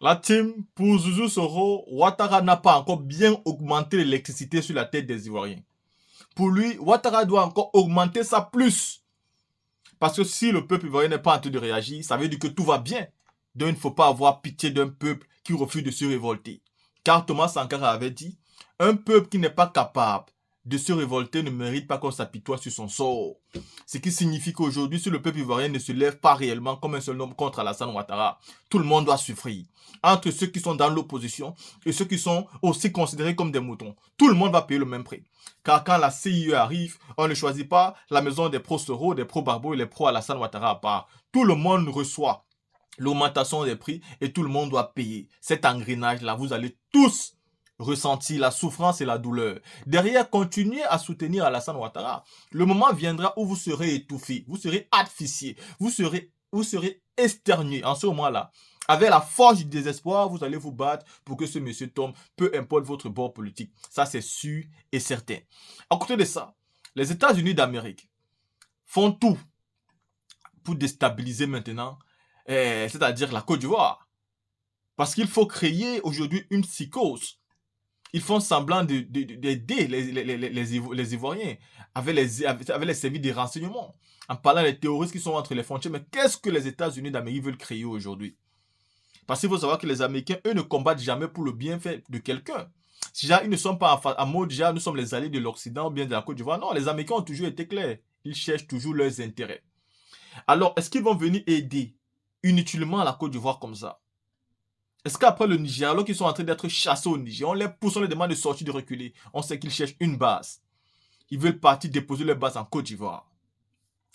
La team, pour Zouzou Soro, Ouattara n'a pas encore bien augmenté l'électricité sur la tête des Ivoiriens. Pour lui, Ouattara doit encore augmenter ça plus. Parce que si le peuple ivoirien n'est pas en train de réagir, ça veut dire que tout va bien. Donc il ne faut pas avoir pitié d'un peuple qui refuse de se révolter. Car Thomas Sankara avait dit, un peuple qui n'est pas capable de se révolter ne mérite pas qu'on s'apitoie sur son sort. Ce qui signifie qu'aujourd'hui, si le peuple ivoirien ne se lève pas réellement comme un seul homme contre Alassane Ouattara, tout le monde doit souffrir. Entre ceux qui sont dans l'opposition et ceux qui sont aussi considérés comme des moutons, tout le monde va payer le même prix. Car quand la CIE arrive, on ne choisit pas la maison des pro-Soro, des pro-Barbo et les pro-Alassane Ouattara à part. Tout le monde reçoit l'augmentation des prix et tout le monde doit payer. Cet engrenage-là, vous allez tous ressentir la souffrance et la douleur. Derrière, continuez à soutenir Alassane Ouattara. Le moment viendra où vous serez étouffé, vous serez asphyxié, vous serez externué. En ce moment-là, avec la force du désespoir, vous allez vous battre pour que ce monsieur tombe, peu importe votre bord politique. Ça, c'est sûr et certain. À côté de ça, les États-Unis d'Amérique font tout pour déstabiliser maintenant, c'est-à-dire la Côte d'Ivoire. Parce qu'il faut créer aujourd'hui une psychose. Ils font semblant d'aider les Ivoiriens avec les services de renseignement. En parlant des terroristes qui sont entre les frontières. Mais qu'est-ce que les États-Unis d'Amérique veulent créer aujourd'hui? Parce qu'il faut savoir que les Américains, eux, ne combattent jamais pour le bienfait de quelqu'un. Si ils ne sont pas en mode, déjà, nous sommes les alliés de l'Occident ou bien de la Côte d'Ivoire. Non, les Américains ont toujours été clairs. Ils cherchent toujours leurs intérêts. Alors, est-ce qu'ils vont venir aider inutilement la Côte d'Ivoire comme ça? Est-ce qu'après le Niger, alors qu'ils sont en train d'être chassés au Niger, on les pousse, on les demande de sortir, de reculer, on sait qu'ils cherchent une base. Ils veulent partir déposer leur base en Côte d'Ivoire.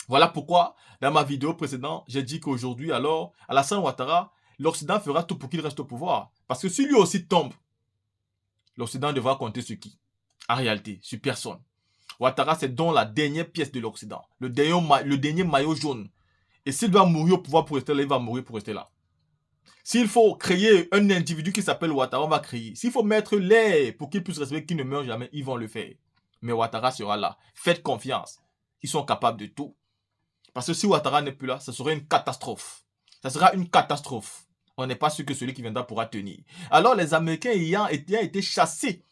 Voilà pourquoi, dans ma vidéo précédente, j'ai dit qu'aujourd'hui, alors, Alassane Ouattara, l'Occident fera tout pour qu'il reste au pouvoir. Parce que si lui aussi tombe, l'Occident devra compter sur qui? En réalité, sur personne. Ouattara, c'est donc la dernière pièce de l'Occident, le dernier maillot jaune. Et s'il doit mourir au pouvoir pour rester là, il va mourir pour rester là. S'il faut créer un individu qui s'appelle Ouattara, on va créer. S'il faut mettre l'air pour qu'il puisse respirer, qu'il ne meure jamais, ils vont le faire. Mais Ouattara sera là. Faites confiance. Ils sont capables de tout. Parce que si Ouattara n'est plus là, ce serait une catastrophe. Ça sera une catastrophe. On n'est pas sûr que celui qui viendra pourra tenir. Alors les Américains ayant été chassés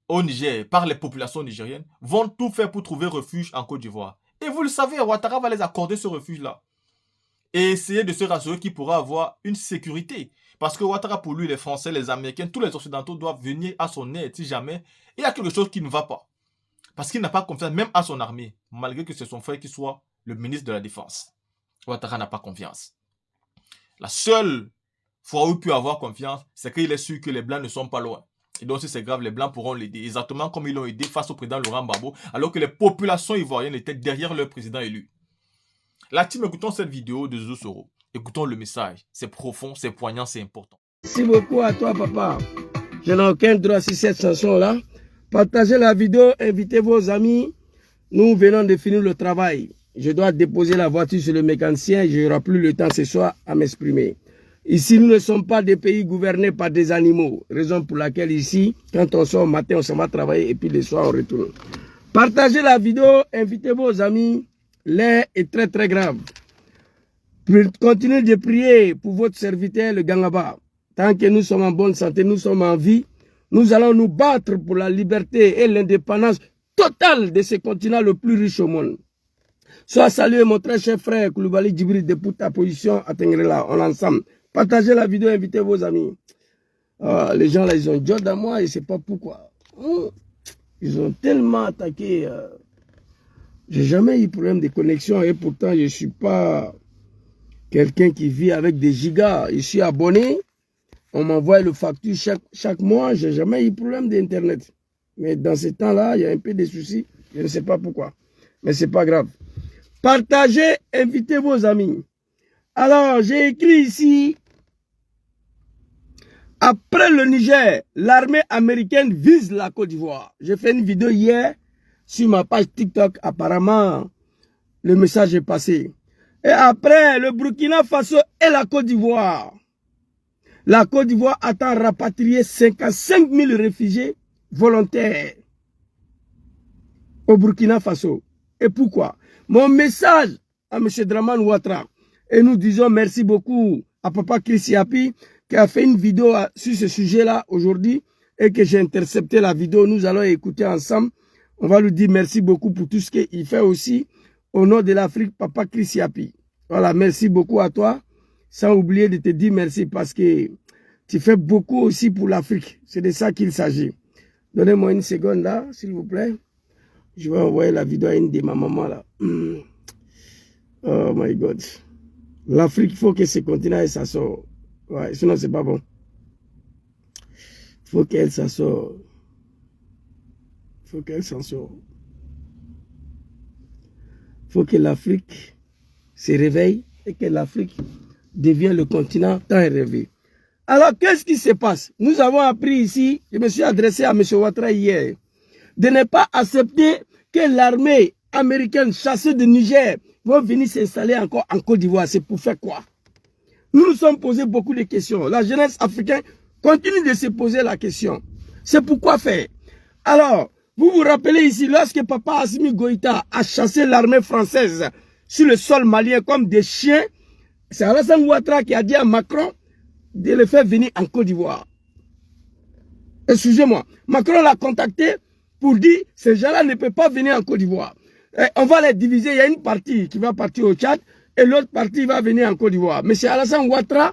au Niger par les populations nigériennes vont tout faire pour trouver refuge en Côte d'Ivoire. Et vous le savez, Ouattara va les accorder ce refuge-là. Et essayer de se rassurer qu'il pourra avoir une sécurité. Parce que Ouattara, pour lui, les Français, les Américains, tous les Occidentaux doivent venir à son aide si jamais il y a quelque chose qui ne va pas. Parce qu'il n'a pas confiance même à son armée, malgré que c'est son frère qui soit le ministre de la Défense. Ouattara n'a pas confiance. La seule fois où il peut avoir confiance, c'est qu'il est sûr que les Blancs ne sont pas loin. Et donc si c'est grave, les Blancs pourront l'aider, exactement comme ils l'ont aidé face au président Laurent Gbagbo, alors que les populations ivoiriennes étaient derrière leur président élu. La team, écoutons cette vidéo de Zouzou Soro. Écoutons le message. C'est profond, c'est poignant, c'est important. Merci beaucoup à toi, papa. Je n'ai aucun droit sur cette chanson-là. Partagez la vidéo, invitez vos amis. Nous venons de finir le travail. Je dois déposer la voiture sur le mécanicien. Je n'aurai plus le temps ce soir à m'exprimer. Ici, nous ne sommes pas des pays gouvernés par des animaux. Raison pour laquelle ici, quand on sort au matin, on s'en va travailler et puis le soir, on retourne. Partagez la vidéo, invitez vos amis. L'air est très très grave. Continuez de prier pour votre serviteur, le Gangaba. Tant que nous sommes en bonne santé, nous sommes en vie, nous allons nous battre pour la liberté et l'indépendance totale de ce continent le plus riche au monde. Sois salué mon très cher frère Koulibaly Djibril de pour ta position à Tengrela, on est ensemble. Partagez la vidéo, invitez vos amis. Les gens là, ils ont Dieu dans moi et c'est pas pourquoi. Ils ont tellement attaqué. J'ai jamais eu problème de connexion et pourtant je suis pas quelqu'un qui vit avec des gigas. Je suis abonné. On m'envoie le facture chaque mois. Je n'ai jamais eu problème d'Internet. Mais dans ce temps-là, il y a un peu de soucis. Je ne sais pas pourquoi. Mais ce n'est pas grave. Partagez, invitez vos amis. Alors, j'ai écrit ici. Après le Niger, l'armée américaine vise la Côte d'Ivoire. J'ai fait une vidéo hier sur ma page TikTok. Apparemment, le message est passé. Et après, le Burkina Faso et la Côte d'Ivoire. La Côte d'Ivoire attend rapatrier 55 000 réfugiés volontaires au Burkina Faso. Et pourquoi? Mon message à M. Draman Ouattara, et nous disons merci beaucoup à Papa Chris Yapi, qui a fait une vidéo sur ce sujet-là aujourd'hui et que j'ai intercepté la vidéo. Nous allons écouter ensemble. On va lui dire merci beaucoup pour tout ce qu'il fait aussi au nom de l'Afrique, Papa Chris Yapi. Voilà, merci beaucoup à toi. Sans oublier de te dire merci parce que tu fais beaucoup aussi pour l'Afrique. C'est de ça qu'il s'agit. Donnez-moi une seconde là, s'il vous plaît. Je vais envoyer la vidéo à une de ma maman là. Oh my God. L'Afrique, il faut que ce continent s'assort. Ouais, sinon c'est pas bon. Il faut qu'elle s'assort. Il faut qu'elle s'en sorte. Il faut que l'Afrique se réveille et que l'Afrique devienne le continent tant rêvé. Alors, qu'est-ce qui se passe? Nous avons appris ici, je me suis adressé à M. Ouattara hier, de ne pas accepter que l'armée américaine chassée de Niger va venir s'installer encore en Côte d'Ivoire. C'est pour faire quoi? Nous nous sommes posé beaucoup de questions. La jeunesse africaine continue de se poser la question. C'est pourquoi faire? Alors, vous vous rappelez ici, lorsque Papa Assimi Goïta a chassé l'armée française sur le sol malien comme des chiens, c'est Alassane Ouattara qui a dit à Macron de le faire venir en Côte d'Ivoire. Excusez-moi. Macron l'a contacté pour dire ces gens-là ne peuvent pas venir en Côte d'Ivoire. On va les diviser. Il y a une partie qui va partir au Tchad et l'autre partie va venir en Côte d'Ivoire. M. Alassane Ouattara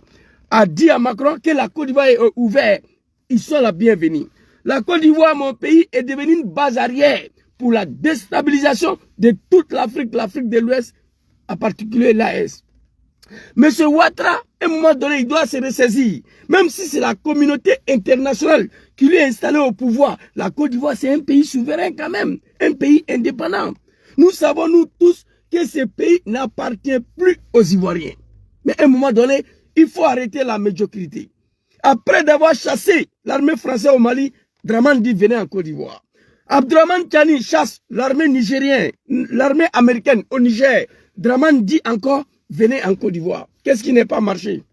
a dit à Macron que la Côte d'Ivoire est ouverte. Ils sont la bienvenue. La Côte d'Ivoire, mon pays, est devenue une base arrière pour la déstabilisation de toute l'Afrique, l'Afrique de l'Ouest, en particulier l'AS. Monsieur Ouattara, à un moment donné, il doit se ressaisir. Même si c'est la communauté internationale qui lui est installée au pouvoir, la Côte d'Ivoire, c'est un pays souverain quand même, un pays indépendant. Nous savons, nous tous, que ce pays n'appartient plus aux Ivoiriens. Mais à un moment donné, il faut arrêter la médiocrité. Après d'avoir chassé l'armée française au Mali, Dramane dit venez en Côte d'Ivoire. Abdourahmane Tiani chasse l'armée nigérienne, l'armée américaine au Niger. Dramane dit encore venez en Côte d'Ivoire. Qu'est-ce qui n'est pas marché?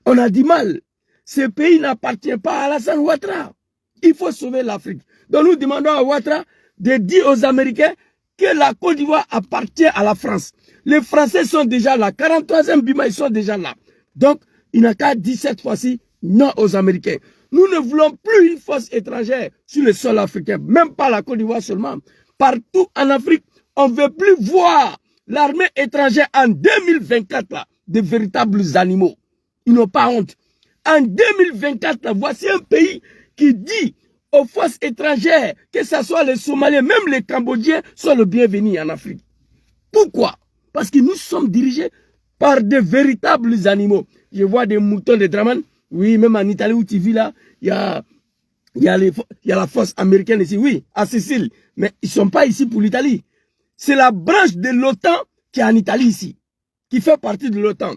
On a du mal. Ce pays n'appartient pas à Alassane Ouattara. Il faut sauver l'Afrique. Donc nous demandons à Ouattara de dire aux Américains que la Côte d'Ivoire appartient à la France. Les Français sont déjà là. 43e Bima, ils sont déjà là. Donc, il n'a qu'à dire cette fois-ci non aux Américains. Nous ne voulons plus une force étrangère sur le sol africain. Même pas la Côte d'Ivoire seulement. Partout en Afrique, on ne veut plus voir l'armée étrangère en 2024, là, de véritables animaux. Ils n'ont pas honte. En 2024, là, voici un pays qui dit aux forces étrangères, que ce soit les Somaliens, même les Cambodgiens, sont le bienvenu en Afrique. Pourquoi? Parce que nous sommes dirigés par de véritables animaux. Je vois des moutons de Dramane. Oui, même en Italie où tu vis là, il y a la force américaine ici. Oui, à Sicile. Mais ils ne sont pas ici pour l'Italie. C'est la branche de l'OTAN qui est en Italie ici, qui fait partie de l'OTAN.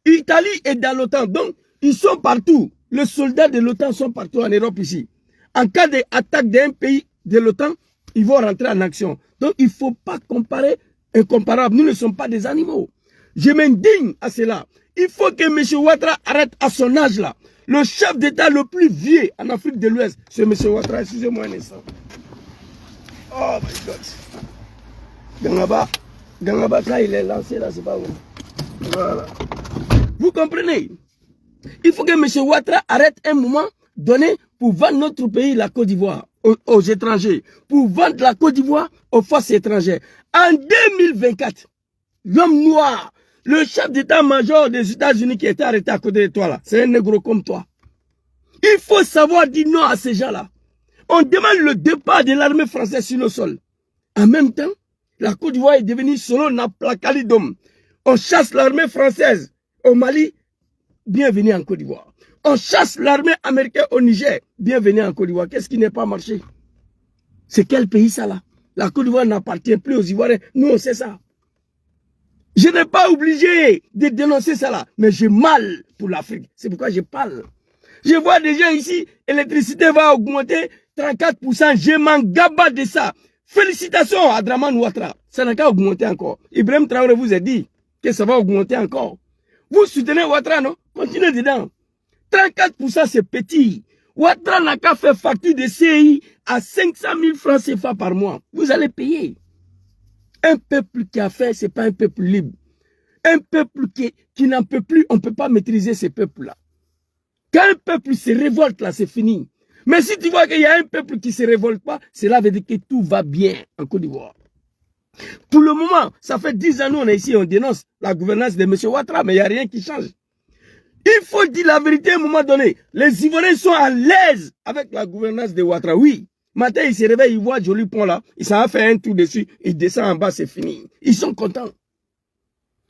L'Italie est dans l'OTAN, donc ils sont partout. Les soldats de l'OTAN sont partout en Europe ici. En cas d'attaque d'un pays de l'OTAN, ils vont rentrer en action. Donc il ne faut pas comparer incomparable. Nous ne sommes pas des animaux. Je m'indigne à cela. Il faut que M. Ouattara arrête à son âge là. Le chef d'État le plus vieux en Afrique de l'Ouest, c'est M. Ouattara. Excusez-moi un instant. Oh my God. Gangaba, quand il est lancé là, c'est pas bon. Voilà. Vous comprenez? Il faut que M. Ouattara arrête un moment donné pour vendre notre pays, la Côte d'Ivoire, aux étrangers. Pour vendre la Côte d'Ivoire aux forces étrangères. En 2024, l'homme noir, le chef d'état-major des États-Unis qui était arrêté à côté de toi là, c'est un négro comme toi. Il faut savoir dire non à ces gens-là. On demande le départ de l'armée française sur le sol. En même temps, la Côte d'Ivoire est devenue selon Naplacalidom. On chasse l'armée française au Mali, bienvenue en Côte d'Ivoire. On chasse l'armée américaine au Niger, bienvenue en Côte d'Ivoire. Qu'est-ce qui n'est pas marché? C'est quel pays ça là? La Côte d'Ivoire n'appartient plus aux Ivoiriens. Nous on sait ça. Je n'ai pas obligé de dénoncer ça là, mais j'ai mal pour l'Afrique. C'est pourquoi je parle. Je vois des gens ici, l'électricité va augmenter 34%. Je m'en gaba de ça. Félicitations à Dramane Ouattara. Ça n'a qu'à augmenter encore. Ibrahim Traoré vous a dit que ça va augmenter encore. Vous soutenez Ouattara, non? Continuez dedans. 34% c'est petit. Ouattara n'a qu'à faire facture de CI à 500 000 francs CFA par mois. Vous allez payer. Un peuple qui a fait, ce n'est pas un peuple libre. Un peuple qui n'en peut plus, on ne peut pas maîtriser ces peuples-là. Quand un peuple se révolte, là, c'est fini. Mais si tu vois qu'il y a un peuple qui ne se révolte pas, cela veut dire que tout va bien en Côte d'Ivoire. Pour le moment, ça fait 10 ans, nous, on est ici, on dénonce la gouvernance de M. Ouattara, mais il n'y a rien qui change. Il faut dire la vérité à un moment donné. Les Ivoiriens sont à l'aise avec la gouvernance de Ouattara. Oui. Matin, ils se réveillent, ils voient Joli Pont là. Ils s'en fait un tour dessus. Ils descendent en bas, c'est fini. Ils sont contents.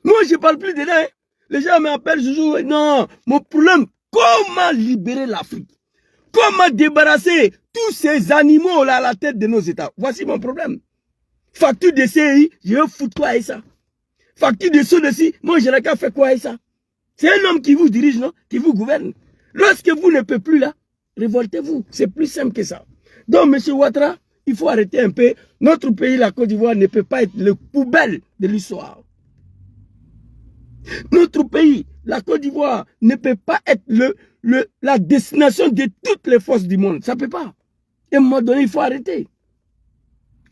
Moi, je ne parle plus dedans. Hein. Les gens m'appellent toujours. Non, mon problème, comment libérer l'Afrique? Comment débarrasser tous ces animaux là à la tête de nos États? Voici mon problème. Facture de CI, je vais foutre quoi avec ça? Facture de SODECI, moi je n'ai qu'à faire quoi avec ça? C'est un homme qui vous dirige, non? Qui vous gouverne. Lorsque vous ne pouvez plus là, révoltez-vous. C'est plus simple que ça. Donc, M. Ouattara, il faut arrêter un peu. Notre pays, la Côte d'Ivoire, ne peut pas être le poubelle de l'histoire. Notre pays, la Côte d'Ivoire, ne peut pas être la destination de toutes les forces du monde. Ça ne peut pas. À un moment donné, il faut arrêter.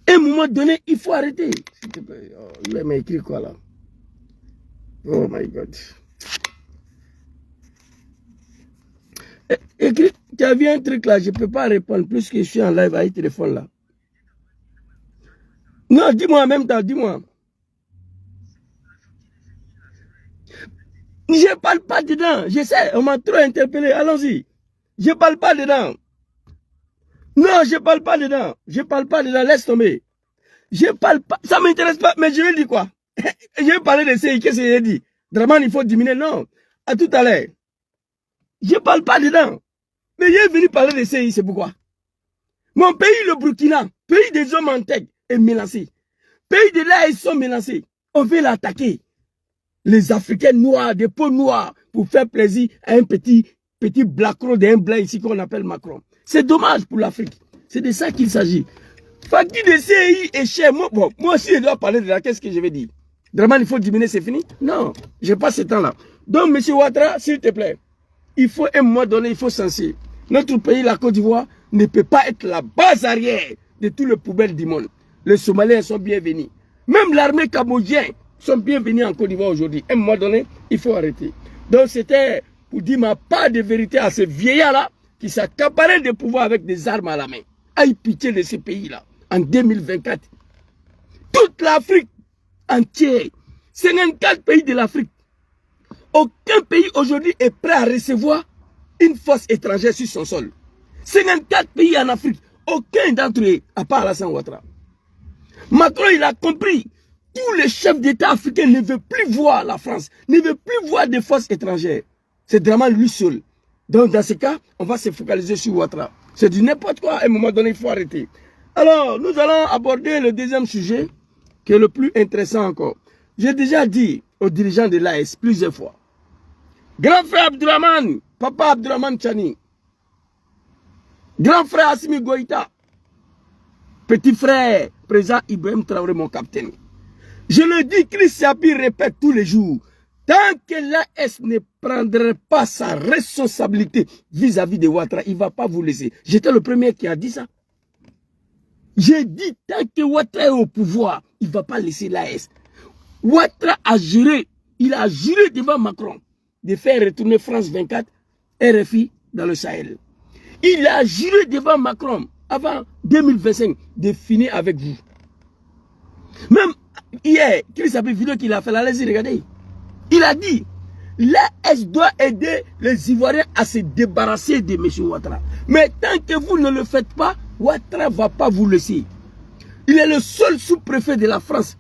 À un moment donné, il faut arrêter. S'il te plaît. Oh, il m'a écrit quoi là? Oh my God. Écrit, tu as vu un truc là, je ne peux pas répondre plus que je suis en live avec le téléphone là. Non, dis-moi en même temps, dis-moi. Je ne parle pas dedans, je sais, on m'a trop interpellé, allons-y. Je ne parle pas dedans. Non, je ne parle pas dedans. Je ne parle pas dedans, laisse tomber. Je ne parle pas, ça ne m'intéresse pas, mais je vais dire quoi? Je vais parler de CI, qu'est-ce que j'ai dit? Draman, il faut diminuer, non. À tout à l'heure. Je ne parle pas dedans. Mais je suis venu parler de CI, c'est pourquoi? Mon pays, le Burkina, pays des hommes en tête, est menacé. Pays de là, ils sont menacés. On veut l'attaquer. Les Africains noirs, des peaux noires, pour faire plaisir à un petit blacro d'un blanc ici qu'on appelle Macron. C'est dommage pour l'Afrique. C'est de ça qu'il s'agit. Facture de CI est cher. Moi aussi, je dois parler de là. Qu'est-ce que je vais dire? Vraiment, il faut diminuer, c'est fini? Non, je n'ai pas ce temps-là. Donc, M. Ouattara, s'il te plaît, il faut à un moment donné, il faut censurer. Notre pays, la Côte d'Ivoire, ne peut pas être la base arrière de tous les poubelles du monde. Les Somaliens sont bienvenus. Même l'armée cambodgienne sont bienvenus en Côte d'Ivoire aujourd'hui. À un moment donné, il faut arrêter. Donc, c'était pour dire ma part de vérité à ces vieillards-là qui s'accaparaient de pouvoir avec des armes à la main. Aïe pitié de ces pays-là. En 2024, toute l'Afrique entière, 54 pays de l'Afrique, aucun pays aujourd'hui est prêt à recevoir une force étrangère sur son sol. 54 pays en Afrique, aucun d'entre eux, à part Alassane Ouattara. Macron, il a compris. Tous les chefs d'État africains ne veulent plus voir la France, ne veulent plus voir des forces étrangères. C'est vraiment lui seul. Donc, dans ce cas, on va se focaliser sur Ouattara. C'est du n'importe quoi. À un moment donné, il faut arrêter. Alors, nous allons aborder le deuxième sujet, qui est le plus intéressant encore. J'ai déjà dit aux dirigeants de l'AS plusieurs fois. Grand frère Abdourahmane, papa Abdourahmane Tchani, grand frère Assimi Goïta, petit frère, président Ibrahim Traoré, mon capitaine. Je le dis, Chris Yapi répète tous les jours, tant que l'AS ne prendrait pas sa responsabilité vis-à-vis de Ouattara, il ne va pas vous laisser. J'étais le premier qui a dit ça. J'ai dit, tant que Ouattara est au pouvoir, il ne va pas laisser l'AS. Ouattara a juré, il a juré devant Macron de faire retourner France 24, RFI dans le Sahel. Il a juré devant Macron, avant 2025, de finir avec vous. Même hier, Chris a fait une vidéo qu'il a fait, allez-y, regardez. Il a dit, l'AS doit aider les Ivoiriens à se débarrasser de M. Ouattara. Mais tant que vous ne le faites pas, Ouattara ne va pas vous laisser. Il est le seul sous-préfet de la France.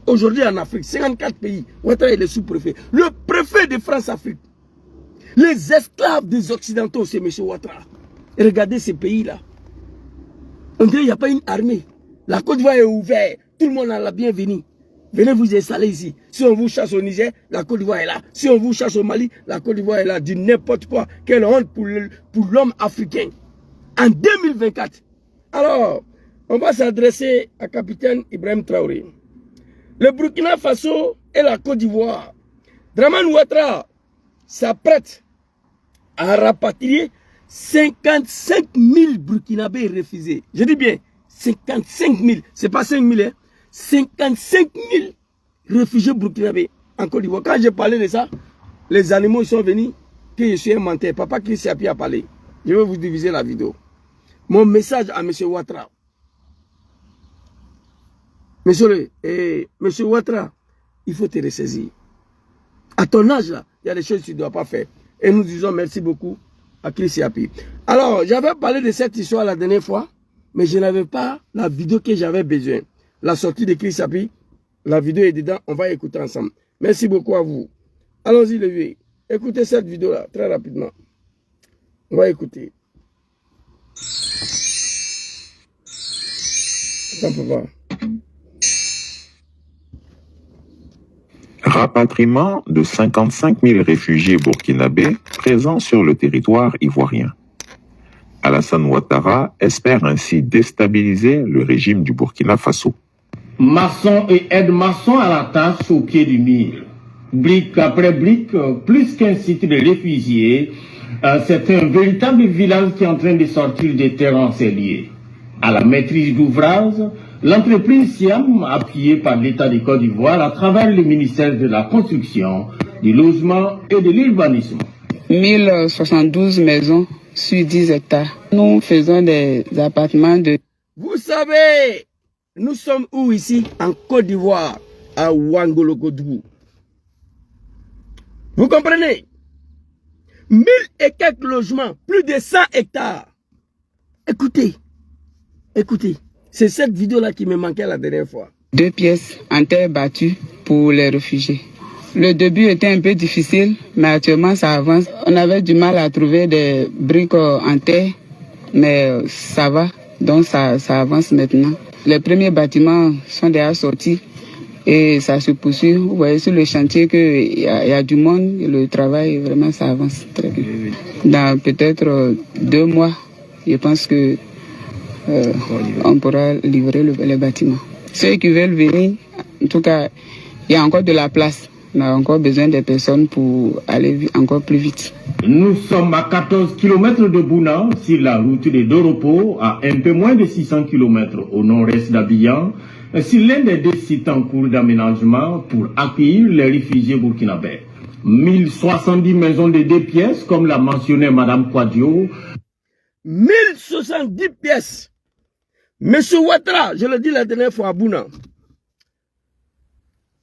Aujourd'hui en Afrique, 54 pays, Ouattara est le sous-préfet. Le préfet de France-Afrique. Les esclaves des Occidentaux, c'est M. Ouattara. Et regardez ces pays-là. On dirait qu'il n'y a pas une armée. La Côte d'Ivoire est ouverte. Tout le monde a la bienvenue. Venez vous installer ici. Si on vous chasse au Niger, la Côte d'Ivoire est là. Si on vous chasse au Mali, la Côte d'Ivoire est là. Du n'importe quoi. Quelle honte pour l'homme africain. En 2024. Alors, on va s'adresser à capitaine Ibrahim Traoré. Le Burkina Faso et la Côte d'Ivoire. Dramane Ouattara s'apprête à rapatrier 55 000 Burkinabés refusés. Je dis bien 55 000. Ce n'est pas 5 000. Hein? 55 000 réfugiés burkinabés. en Côte d'Ivoire. Quand j'ai parlé de ça, les animaux sont venus, que je suis un menteur. Papa Chris Yapi a parlé. Je vais vous diviser la vidéo. Mon message à M. Ouattara. Monsieur Ouattara, il faut te ressaisir. À ton âge, là, il y a des choses que tu ne dois pas faire. Et nous disons merci beaucoup à Chris Yapi. Alors, j'avais parlé de cette histoire la dernière fois, mais je n'avais pas la vidéo que j'avais besoin. La sortie de Chris Yapi, la vidéo est dedans, on va écouter ensemble. Merci beaucoup à vous. Allons-y, les vieux. Écoutez cette vidéo-là, très rapidement. On va écouter. Attends, papa. Rapatriement de 55 000 réfugiés burkinabés présents sur le territoire ivoirien. Alassane Ouattara espère ainsi déstabiliser le régime du Burkina Faso. Maçons et aides-maçons à la tâche au pied du mur. Brique après brique, plus qu'un site de réfugiés, c'est un véritable village qui est en train de sortir des terres encelliées. À la maîtrise d'ouvrage, l'entreprise Siam, appuyée par l'État de Côte d'Ivoire à travers le ministère de la Construction, du Logement et de l'Urbanisme. 1072 maisons sur 10 hectares. Nous faisons des appartements de... Vous savez, nous sommes où ici? En Côte d'Ivoire, à Ouangologodou. Vous comprenez? 1000 et quelques logements, plus de 100 hectares. Écoutez, écoutez, c'est cette vidéo-là qui me manquait la dernière fois. 2 pièces en terre battue pour les réfugiés. Le début était un peu difficile, mais actuellement ça avance. On avait du mal à trouver des briques en terre, mais ça va, donc ça avance maintenant. Les premiers bâtiments sont déjà sortis et ça se poursuit. Vous voyez sur le chantier qu'il y a du monde, le travail, vraiment ça avance très bien. Dans peut-être 2 mois, je pense que on pourra livrer les bâtiments. Ceux qui veulent venir, en tout cas, il y a encore de la place. On a encore besoin de personnes pour aller encore plus vite. Nous sommes à 14 km de Bouna, sur la route de Doropo, à un peu moins de 600 km au nord-est d'Abidjan, sur l'un des 2 sites en cours d'aménagement pour accueillir les réfugiés burkinabés. 1070 maisons de 2 pièces, comme l'a mentionné Madame Kouadio. 1070 pièces. Monsieur Ouattara, je l'ai dit la dernière fois à Bouna,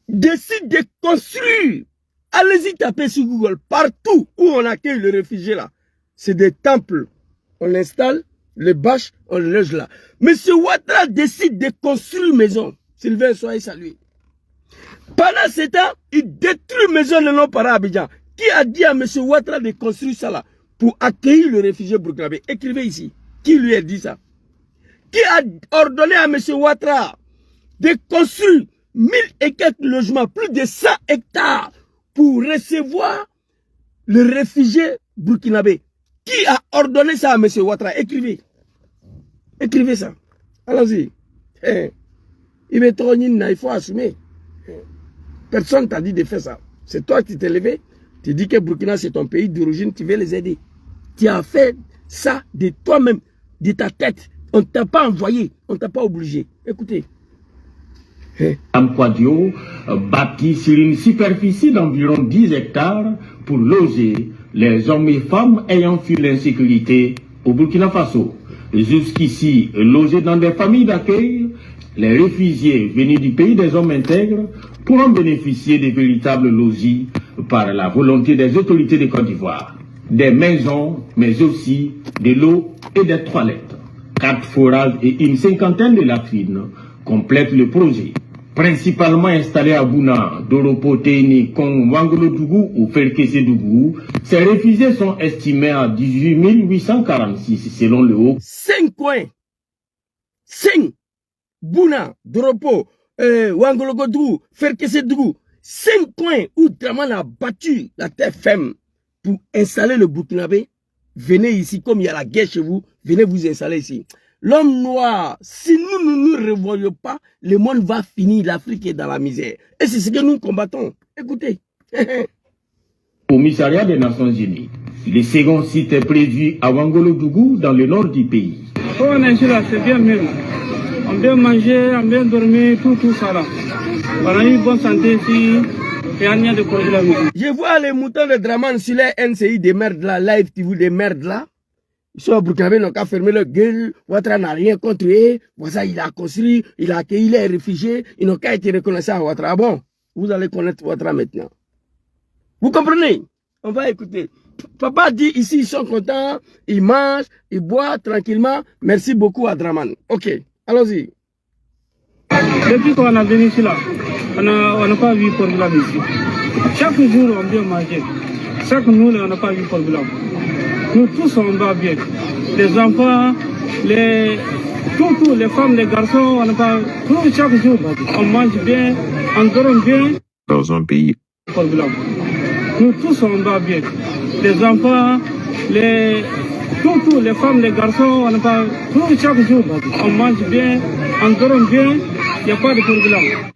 décide de construire. Allez-y taper sur Google. Partout où on accueille les réfugiés là, c'est des temples. On installe les bâches, on les loge là. Monsieur Ouattara décide de construire une maison. Sylvain, soyez salué. Pendant ce temps, il détruit maison de nos parents à Abidjan. Qui a dit à monsieur Ouattara de construire ça là pour accueillir le réfugié burkinabé? Écrivez ici. Qui lui a dit ça? Qui a ordonné à monsieur Ouattara de construire 1000 et quelques logements, plus de 100 hectares pour recevoir le réfugié burkinabé? Qui a ordonné ça à M. Ouattara? Écrivez. Écrivez ça. Allons-y. Il faut assumer. Personne ne t'a dit de faire ça. C'est toi qui t'es levé. Tu dis que Burkina c'est ton pays d'origine, tu veux les aider. Tu as fait ça de toi-même, de ta tête. On ne t'a pas envoyé, on ne t'a pas obligé. Écoutez. Amkwadio bâti sur une superficie d'environ 10 hectares pour loger les hommes et femmes ayant fui l'insécurité au Burkina Faso. Jusqu'ici, logés dans des familles d'accueil, les réfugiés venus du pays des hommes intègres pourront bénéficier de véritables logis par la volonté des autorités de Côte d'Ivoire. Des maisons, mais aussi de l'eau et des toilettes. 4 forages et une cinquantaine de latrines complètent le projet. Principalement installés à Bouna, Doropo, Téni, Kong, Wangolodougou ou Ferkessédougou, ces réfugiés sont estimés à 18 846 selon le haut. 5 coins. 5. Bouna, Doropo, Wangolodougou, Ferkessédougou. 5 coins où Draman a battu la terre ferme pour installer le Burkinabé. Venez ici, comme il y a la guerre chez vous, venez vous installer ici. L'homme noir, si nous ne nous réveillons pas, le monde va finir, l'Afrique est dans la misère. Et c'est ce que nous combattons. Écoutez. Commissariat des Nations Unies. Le second site est prévu à Wangolodougou, dans le nord du pays. On est là, c'est bien mieux. On peut manger, on peut dormir, tout ça là. On a une bonne santé ici. Il n'y a rien de projet là. Je vois les moutons de Draman sur les NCI des merdes là, live TV des merdes là. Ils sont au Burkina, ils n'ont qu'à fermer leur gueule. Ouattara n'a rien contre eux. Voilà, il a construit, il a accueilli les réfugiés. Ils n'ont qu'à être reconnaissants à Ouattara. Bon, vous allez connaître Ouattara maintenant. Vous comprenez? On va écouter. Papa dit ici, ils sont contents, ils mangent, ils boivent tranquillement. Merci beaucoup à Draman. Ok, allons-y. Depuis qu'on a venu ici là, on n'a pas vu problème ici. Chaque jour on vient manger. Chaque jour on n'a pas vu problème. Nous tous on va bien. Les enfants, tous les femmes, les garçons, on n'a pas. Tout chaque jour on mange bien, on dort bien. Dans un pays. Problème. Nous tous on va bien. Les enfants, tous les femmes, les garçons, on n'a pas. Tout chaque jour on mange bien, on dort bien. Il n'y a pas de problème.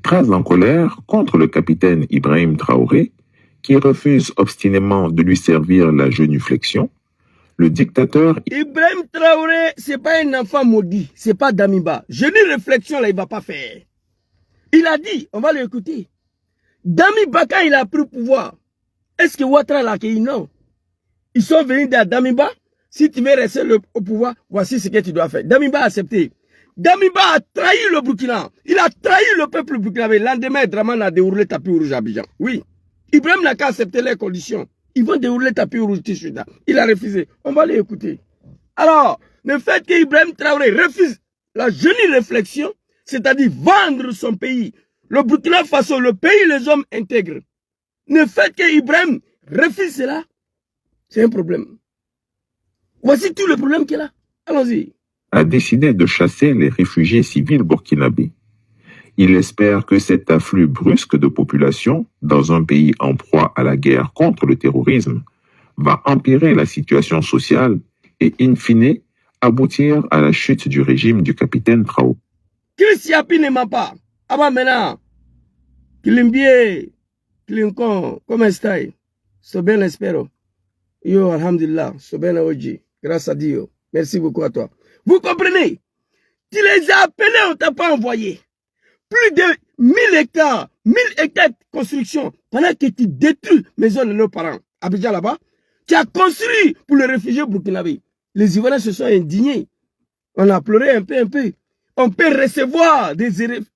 Très en colère contre le capitaine Ibrahim Traoré, qui refuse obstinément de lui servir la genuflexion, le dictateur Ibrahim Traoré, c'est pas un enfant maudit, c'est pas Damiba. Genuflexion là, il va pas faire. Il a dit, on va l'écouter. Damiba, quand il a pris le pouvoir, est-ce que Ouattara l'a accueilli? Non. Ils sont venus à Damiba. Si tu veux rester au pouvoir, voici ce que tu dois faire. Damiba a accepté. Damiba a trahi le Burkina. Il a trahi le peuple burkinabé. Le lendemain, Draman a déroulé le tapis rouge à Abidjan. Oui. Ibrahim n'a qu'à accepter les conditions. Ils vont dérouler le tapis rouge tout de suite. Il a refusé. On va les écouter. Alors, le fait qu'Ibrahim Traoré refuse la réflexion, c'est-à-dire vendre son pays, le Burkina Faso, le pays, les hommes intègres, le fait qu'Ibrahim refuse cela, c'est un problème. Voici tout le problème qu'il a. Allons-y. A décidé de chasser les réfugiés civils burkinabés. Il espère que cet afflux brusque de population dans un pays en proie à la guerre contre le terrorisme va empirer la situation sociale et, in fine, aboutir à la chute du régime du capitaine Traoré. Christiapi ne ment pas. Avant maintenant, Kilimbie, Kilinkon, comment stai? So bien espero. Yo, alhamdulillah, so bien oji. Grâce à Dieu. Merci beaucoup à toi. Vous comprenez? Tu les as appelés, on ne t'a pas envoyé. Plus de 1000 hectares de construction, pendant que tu détruis les maisons de nos parents. Abidjan là-bas, tu as construit pour les réfugiés burkinabés. Les Ivoiriens se sont indignés. On a pleuré un peu. On peut recevoir des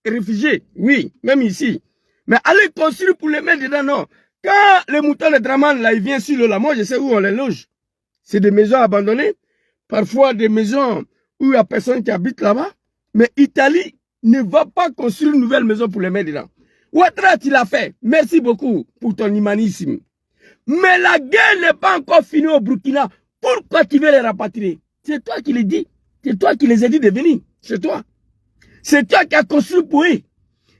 réfugiés, oui, même ici. Mais aller construire pour les mettre dedans, non. Quand les moutons de Draman, là, ils viennent sur le Lamo, je sais où on les loge. C'est des maisons abandonnées. Parfois des maisons où il n'y a personne qui habite là-bas. Mais Italie ne va pas construire une nouvelle maison pour les mettre dedans. Ouattara, tu l'as fait. Merci beaucoup pour ton humanisme. Mais la guerre n'est pas encore finie au Burkina. Pourquoi tu veux les rapatrier? C'est toi qui les dis. C'est toi qui les as dit de venir. C'est toi. C'est toi qui as construit pour eux.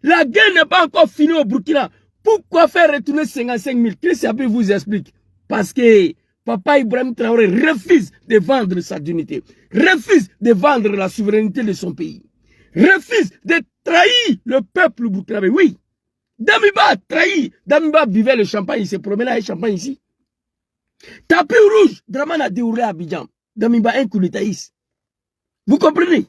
La guerre n'est pas encore finie au Burkina. Pourquoi faire retourner 55 000? Christ Abé vous explique. Parce que Papa Ibrahim Traoré refuse de vendre sa dignité. Refuse de vendre la souveraineté de son pays. Refuse de trahir le peuple burkinabé. Oui. Damiba a trahi. Damiba buvait le champagne. Il se promenait avec le champagne ici. Tapis rouge. Draman a déroulé à Abidjan. Damiba un coup de taïs. Vous comprenez?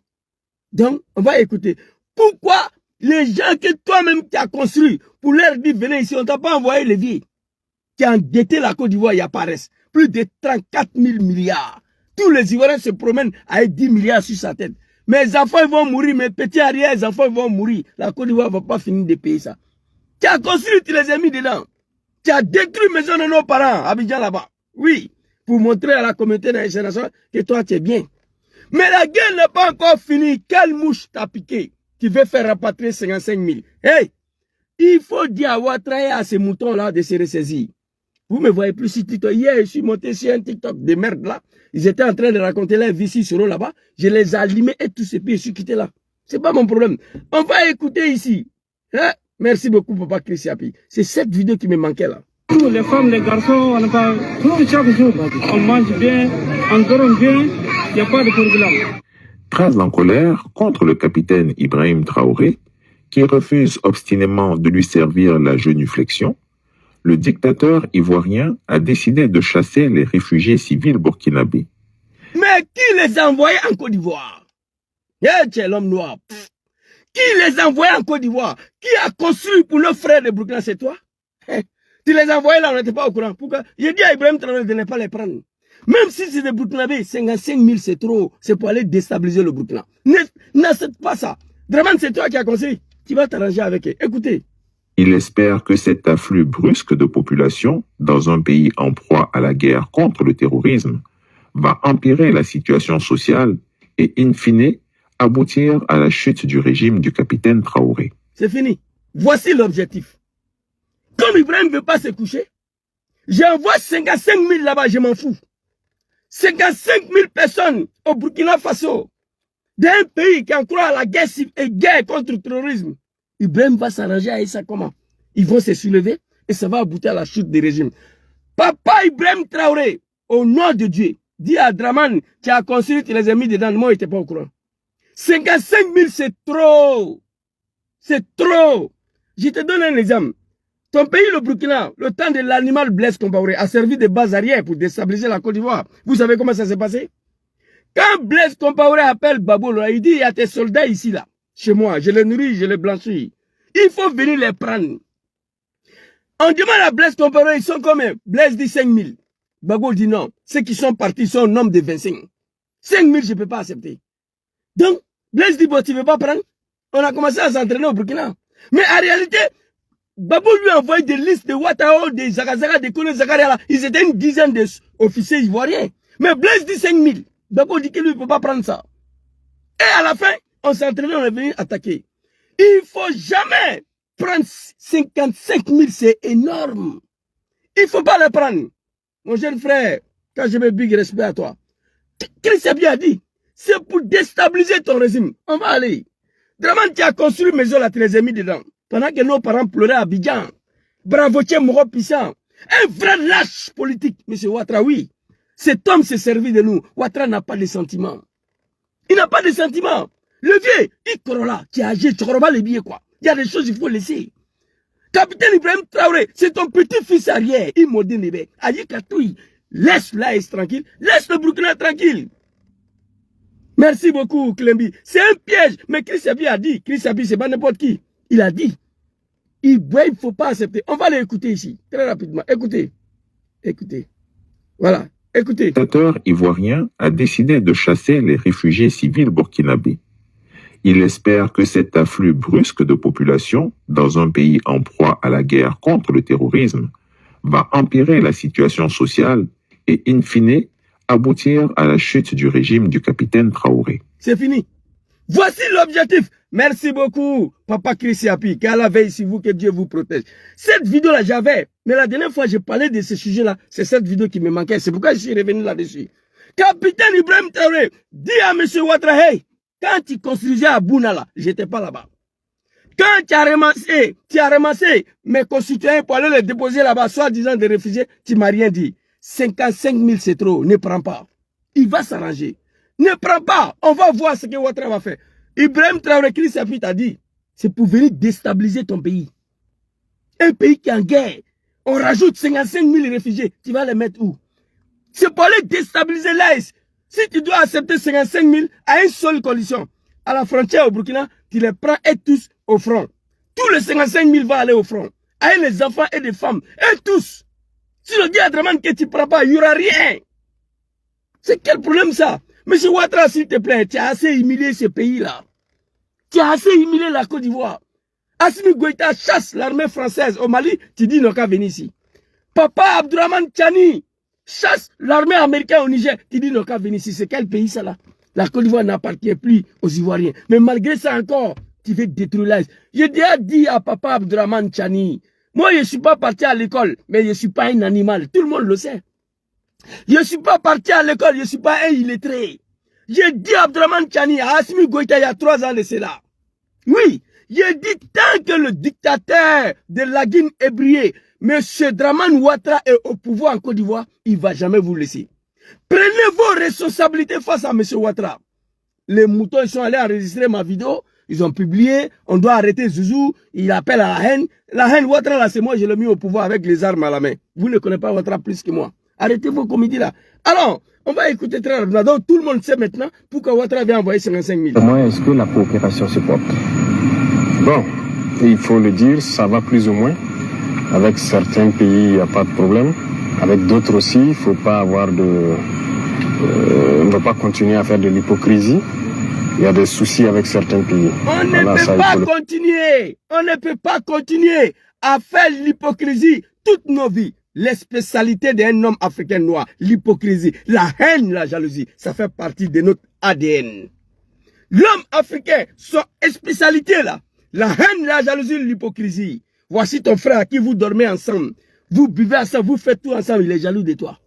Donc, on va écouter. Pourquoi les gens que toi-même tu as construits, pour leur dire venez ici, on ne t'a pas envoyé les vies qui ont endetté la Côte d'Ivoire, il y a Paris. Plus de 34 000 milliards. Tous les Ivoiriens se promènent avec 10 milliards sur sa tête. Mes enfants ils vont mourir, mes petits arrières, les enfants ils vont mourir. La Côte d'Ivoire ne va pas finir de payer ça. Tu as construit, tu les as mis dedans. Tu as détruit la maison de nos parents, Abidjan là-bas. Oui, pour montrer à la communauté internationale que toi tu es bien. Mais la guerre n'est pas encore finie. Quelle mouche t'a piqué qui veut faire rapatrier 55 000? Hey, il faut dire à Ouattara et à ces moutons-là de se ressaisir. Vous me voyez plus sur TikTok. Hier, je suis monté sur un TikTok de merde là. Ils étaient en train de raconter leur vie sur là-bas. Je les ai allumés et tous ces pieds, je suis quitté là. C'est pas mon problème. On va écouter ici. Hein? Merci beaucoup, Papa Christiapi. C'est cette vidéo qui me manquait là. Tous les femmes, les garçons, on n'a pas. Tout chaque jour, on mange bien, on dort bien, il n'y a pas de problème. Très en colère contre le capitaine Ibrahim Traoré, qui refuse obstinément de lui servir la genuflexion, le dictateur ivoirien a décidé de chasser les réfugiés civils burkinabés. Mais qui les a envoyés en Côte d'Ivoire? Tu l'homme noir. Qui les a envoyés en Côte d'Ivoire? Qui a construit pour le frère de Burkina? C'est toi? Tu les envoyais là, on n'était pas au courant. Pourquoi? J'ai dit à Ibrahim Traoré de ne pas les prendre. Même si c'est des Burkinabés, 55 000 c'est trop. C'est pour aller déstabiliser le Burkina. N'accepte pas ça. Draman, c'est toi qui as conseillé. Tu vas t'arranger avec eux. Écoutez. Il espère que cet afflux brusque de population dans un pays en proie à la guerre contre le terrorisme va empirer la situation sociale et, in fine, aboutir à la chute du régime du capitaine Traoré. C'est fini. Voici l'objectif. Comme Ibrahim ne veut pas se coucher, j'envoie 55 000 là-bas, je m'en fous. 55 000 personnes au Burkina Faso, d'un pays qui en croit à la guerre et guerre contre le terrorisme. Ibrahim va s'arranger avec ça comment? Ils vont se soulever et ça va aboutir à la chute du régime. Papa Ibrahim Traoré, au nom de Dieu, dit à Draman qui a construit, tu les as mis dedans, moi, il n'était pas au courant. 55 000, c'est trop. C'est trop. Je te donne un exemple. Ton pays, le Burkina, le temps de l'animal Blaise Compaoré, a servi de base arrière pour déstabiliser la Côte d'Ivoire. Vous savez comment ça s'est passé? Quand Blaise Compaoré appelle Babou, il dit, il y a tes soldats ici, là, chez moi, je les nourris, je les blanchis. Il faut venir les prendre. On demande à Blaise Compaoré, ils sont combien? Blaise dit 5 000. Babou dit non. Ceux qui sont partis sont un nombre de 25. 5 000, je ne peux pas accepter. Donc, Blaise dit, bon, tu ne veux pas prendre? On a commencé à s'entraîner au Burkina. Mais en réalité, Babou lui a envoyé des listes de Ouattara, des Zagazaga, des Kone Zagaria. Ils étaient une dizaine d'officiers ivoiriens. Mais Blaise dit 5 000. Babou dit que lui ne peut pas prendre ça. Et à la fin, on s'est entraîné, on est venu attaquer. Il ne faut jamais prendre 55 000, c'est énorme. Il ne faut pas le prendre. Mon jeune frère, quand je mets big respect à toi, Christ a bien dit, c'est pour déstabiliser ton régime. On va aller. Draman qui a construit une maison là, tu les as mis dedans. Pendant que nos parents pleuraient à Abidjan. Bravotier Moro puissant. Un vrai lâche politique, M. Ouattara, oui. Cet homme s'est servi de nous. Ouattara n'a pas de sentiments. Il n'a pas de sentiments. Le vieux, il Corolla, qui a agi, tu Corolla les billets quoi. Il y a des choses qu'il faut laisser. Capitaine Ibrahim Traoré, c'est ton petit-fils arrière. Il m'a dit, Aïe Katoui, laisse l'AS tranquille, laisse le Burkina tranquille. Merci beaucoup, Klembi. C'est un piège. Mais Chris Abi a dit, Chris Abi, c'est pas n'importe qui. Il a dit, il ne faut pas accepter. On va l'écouter ici, très rapidement. Écoutez. Écoutez. Voilà. Écoutez. Le dictateur ivoirien a décidé de chasser les réfugiés civils burkinabés. Il espère que cet afflux brusque de population dans un pays en proie à la guerre contre le terrorisme va empirer la situation sociale et, in fine, aboutir à la chute du régime du capitaine Traoré. C'est fini. Voici l'objectif. Merci beaucoup, Papa Chris Api. Qu'à la veille, si vous, que Dieu vous protège. Cette vidéo-là, j'avais. Mais la dernière fois, j'ai parlé de ce sujet-là. C'est cette vidéo qui me manquait. C'est pourquoi je suis revenu là-dessus. Capitaine Ibrahim Traoré, dis à M. Ouattara, hey, quand tu construisais à Bounala, j'étais pas là-bas. Quand tu as ramassé mes constituants pour aller les déposer là-bas, soi-disant des réfugiés, tu m'as rien dit. 55 000, c'est trop. Ne prends pas. Il va s'arranger. Ne prends pas. On va voir ce que Ouattara va faire. Ibrahim Traoré, Chris Api t'a dit, c'est pour venir déstabiliser ton pays. Un pays qui est en guerre. On rajoute 55 000 réfugiés. Tu vas les mettre où? C'est pour aller déstabiliser l'AS. Si tu dois accepter 55 000 à une seule condition, à la frontière au Burkina, tu les prends et tous au front. Tous les 55 000 vont aller au front. Avec les enfants et les femmes. Et tous. Si je dis à Draman que tu ne prends pas, il n'y aura rien. C'est quel problème ça? Monsieur Ouattara, s'il te plaît, tu as assez humilié ce pays-là. Tu as assez humilié la Côte d'Ivoire. Assimi Goïta chasse l'armée française au Mali, tu dis non qu'à venir ici. Papa Abdourahmane Tchani chasse l'armée américaine au Niger, tu dis non qu'à venir ici. C'est quel pays ça là? La Côte d'Ivoire n'appartient plus aux Ivoiriens. Mais malgré ça encore, tu veux détruire l'Aïs. J'ai déjà dit à Papa Abdourahmane Tchani, moi je ne suis pas parti à l'école, mais je ne suis pas un animal. Tout le monde le sait. Je ne suis pas parti à l'école, je ne suis pas un illettré. J'ai dit à Abdourahmane Tchani, à Assimi Goïta il y a 3 ans de cela. Oui, j'ai dit tant que le dictateur de la Guinée est brillé, M. Draman Ouattara est au pouvoir en Côte d'Ivoire, il ne va jamais vous laisser. Prenez vos responsabilités face à M. Ouattara. Les moutons, ils sont allés enregistrer ma vidéo, ils ont publié, on doit arrêter Zouzou, il appelle à la haine. La haine, Ouattara, là, c'est moi, je l'ai mis au pouvoir avec les armes à la main. Vous ne connaissez pas Ouattara plus que moi. Arrêtez vos comédies là. Alors, on va écouter très rapidement. Donc, tout le monde sait maintenant pourquoi Ouattara vient envoyer 55 000. Comment est-ce que la coopération se porte? Bon, il faut le dire, ça va plus ou moins. Avec certains pays, il n'y a pas de problème. Avec d'autres aussi, il ne faut pas avoir de... on ne va pas continuer à faire de l'hypocrisie. Il y a des soucis avec certains pays. On ne peut pas continuer. On ne peut pas continuer à faire l'hypocrisie toute nos vies. Les spécialités d'un homme africain noir, l'hypocrisie, la haine, la jalousie, ça fait partie de notre ADN. L'homme africain, son spécialité là, la haine, la jalousie, l'hypocrisie. Voici ton frère à qui vous dormez ensemble. Vous buvez ensemble, vous faites tout ensemble, il est jaloux de toi.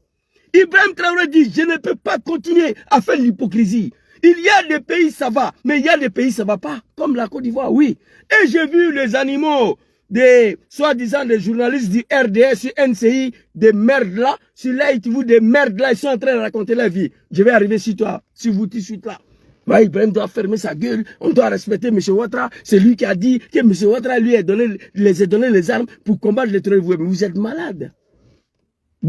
Ibrahim Traoré dit, je ne peux pas continuer à faire l'hypocrisie. Il y a des pays, ça va, mais il y a des pays, ça va pas. Comme la Côte d'Ivoire, oui. Et j'ai vu les animaux des, soi-disant, des journalistes du RDS, sur NCI, des merdes là, sur l'ITV, des merdes là, ils sont en train de raconter leur vie. Je vais arriver sur toi, sur vous tout de suite là. Ouais, Ibrahim doit fermer sa gueule, on doit respecter M. Ouattara. C'est lui qui a dit que M. Ouattara lui les a donné les armes pour combattre les terroristes. Mais vous êtes malade.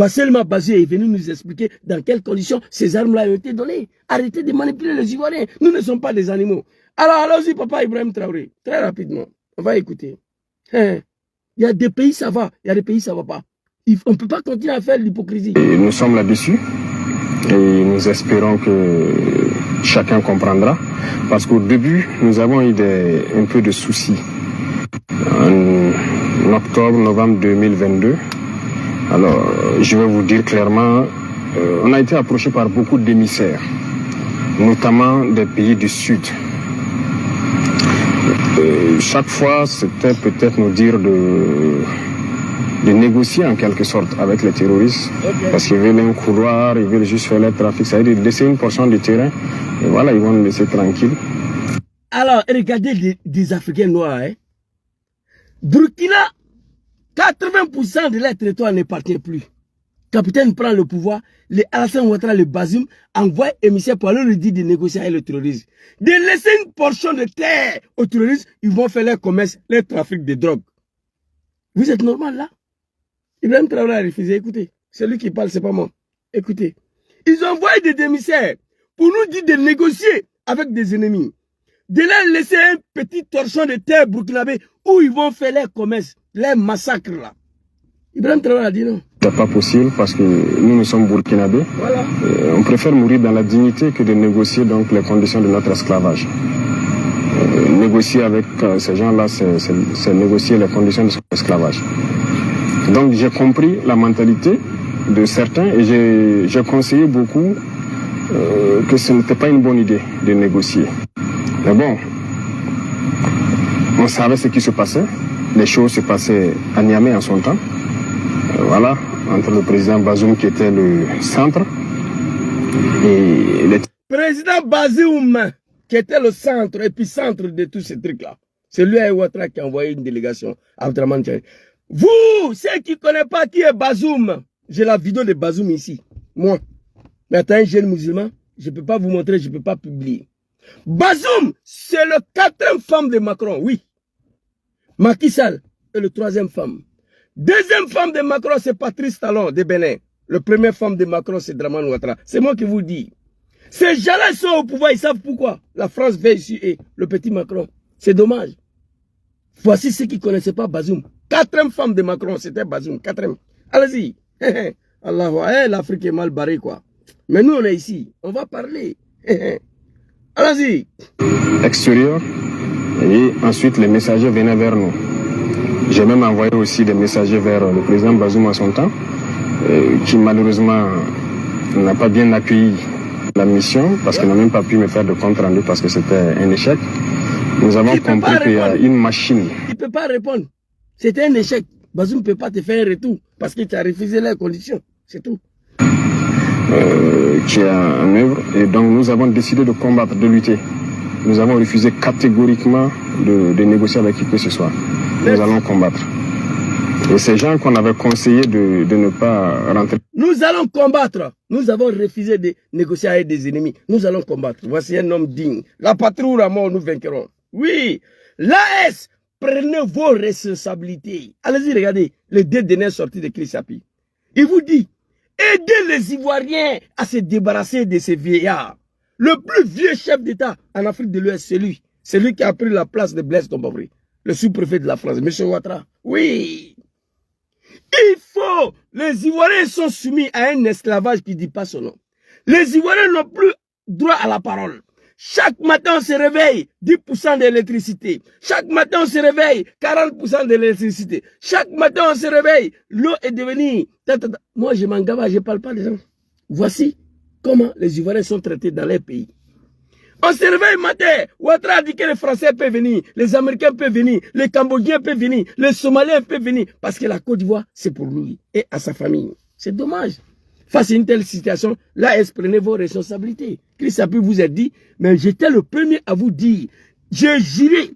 Selma Bazou est venu nous expliquer dans quelles conditions ces armes-là ont été données. Arrêtez de manipuler les Ivoiriens. Nous ne sommes pas des animaux. Alors, allons-y, papa Ibrahim Traoré. Très rapidement. On va écouter. Il y a des pays, ça va. Il y a des pays, ça va pas. On ne peut pas continuer à faire l'hypocrisie. Nous sommes là-dessus. Et nous espérons que chacun comprendra. Parce qu'au début, nous avons eu un peu de soucis. En octobre, novembre 2022, alors je vais vous dire clairement, on a été approché par beaucoup d'émissaires, notamment des pays du Sud. Chaque fois, c'était peut-être nous dire de négocier en quelque sorte avec les terroristes, parce qu'ils veulent un couloir, ils veulent juste faire le trafic, ça veut dire laisser une portion du terrain, et voilà, ils vont nous laisser tranquilles. Alors, regardez des Africains noirs, hein. Burkina, 80% de leur territoire n'appartient plus. Capitaine prend le pouvoir, les Alassane Ouattara, le Bazoum, envoie émissaire pour aller lui dire de négocier avec le terrorisme. De laisser une portion de terre aux terroristes, ils vont faire leur commerce, leur trafic de drogue. Vous êtes normal là? Ibrahim Traoré a refusé, écoutez. Celui qui parle, c'est pas moi. Écoutez. Ils ont envoyé des émissaires pour nous dire de négocier avec des ennemis. De leur laisser un petit torchon de terre burkinabé où ils vont faire leur commerce, leur massacre là. Ibrahim Traoré a dit non. C'est pas possible parce que nous sommes burkinabés. Voilà. On préfère mourir dans la dignité que de négocier donc les conditions de notre esclavage. Négocier avec ces gens-là, c'est négocier les conditions de son esclavage. Donc j'ai compris la mentalité de certains et j'ai conseillé beaucoup que ce n'était pas une bonne idée de négocier. Mais bon, on savait ce qui se passait. Les choses se passaient à Niamey en son temps. Voilà, entre le président Bazoum qui était le centre et le président Bazoum qui était le centre, épicentre de tous ces trucs-là. C'est lui à Ouattara qui a envoyé une délégation à Abdraman Tchani. Vous, ceux qui ne connaissent pas qui est Bazoum, j'ai la vidéo de Bazoum ici. Moi. Mais attends, un jeune musulman, je ne peux pas vous montrer, je ne peux pas publier. Bazoum, c'est le 4e femme de Macron, oui. Macky Sall est le 3e femme. 2e femme de Macron, c'est Patrice Talon de Bénin. Le 1er femme de Macron, c'est Draman Ouattara. C'est moi qui vous dis. Ces gens-là sont au pouvoir, ils savent pourquoi. La France veille sur eux, le petit Macron. C'est dommage. Voici ceux qui ne connaissaient pas Bazoum. 4e femme de Macron, c'était Bazoum. 4e. Allez-y. Allah, l'Afrique est mal barrée, quoi. Mais nous, on est ici. On va parler. Allez-y. Extérieur. Et ensuite, les messagers venaient vers nous. J'ai même envoyé aussi des messagers vers le président Bazoum à son temps, qui malheureusement n'a pas bien accueilli la mission, parce qu'il n'a même pas pu me faire de compte rendu, parce que c'était un échec. Nous avons compris qu'il y a une machine. Il ne peut pas répondre. C'était un échec. Bazoum ne peut pas te faire un retour, parce qu'il t'a refusé leurs conditions. C'est tout. Qui est en œuvre. Et donc nous avons décidé de combattre, de lutter. Nous avons refusé catégoriquement de négocier avec qui que ce soit. Nous allons combattre. Et ces gens qu'on avait conseillé de ne pas rentrer. Nous allons combattre. Nous avons refusé de négocier avec des ennemis. Nous allons combattre. Voici un homme digne. La patrie ou la mort, nous vaincrons. Oui. L'AS, prenez vos responsabilités. Allez-y, regardez. Les 2 dernières sorties de Chrisapi. Il vous dit, aidez les Ivoiriens à se débarrasser de ces vieillards. Le plus vieux chef d'État en Afrique de l'Ouest, c'est lui. C'est lui qui a pris la place de Blaise Compaoré, le sous-préfet de la France, M. Ouattara. Oui. Il faut. Les Ivoiriens sont soumis à un esclavage qui ne dit pas son nom. Les Ivoiriens n'ont plus droit à la parole. Chaque matin, on se réveille, 10% d'électricité. Chaque matin, on se réveille, 40% d'électricité. Chaque matin, on se réveille, l'eau est devenue... Moi, je m'en gave, je ne parle pas des gens. Voici comment les Ivoiriens sont traités dans leur pays. On se réveille matin, Ouattara a dit que les Français peuvent venir, les Américains peuvent venir, les Cambodgiens peuvent venir, les Somaliens peuvent venir, parce que la Côte d'Ivoire, c'est pour lui et à sa famille. C'est dommage. Face à une telle situation, là, prenez vos responsabilités. Christ a pu vous a dit, mais j'étais le premier à vous dire, je j'irai,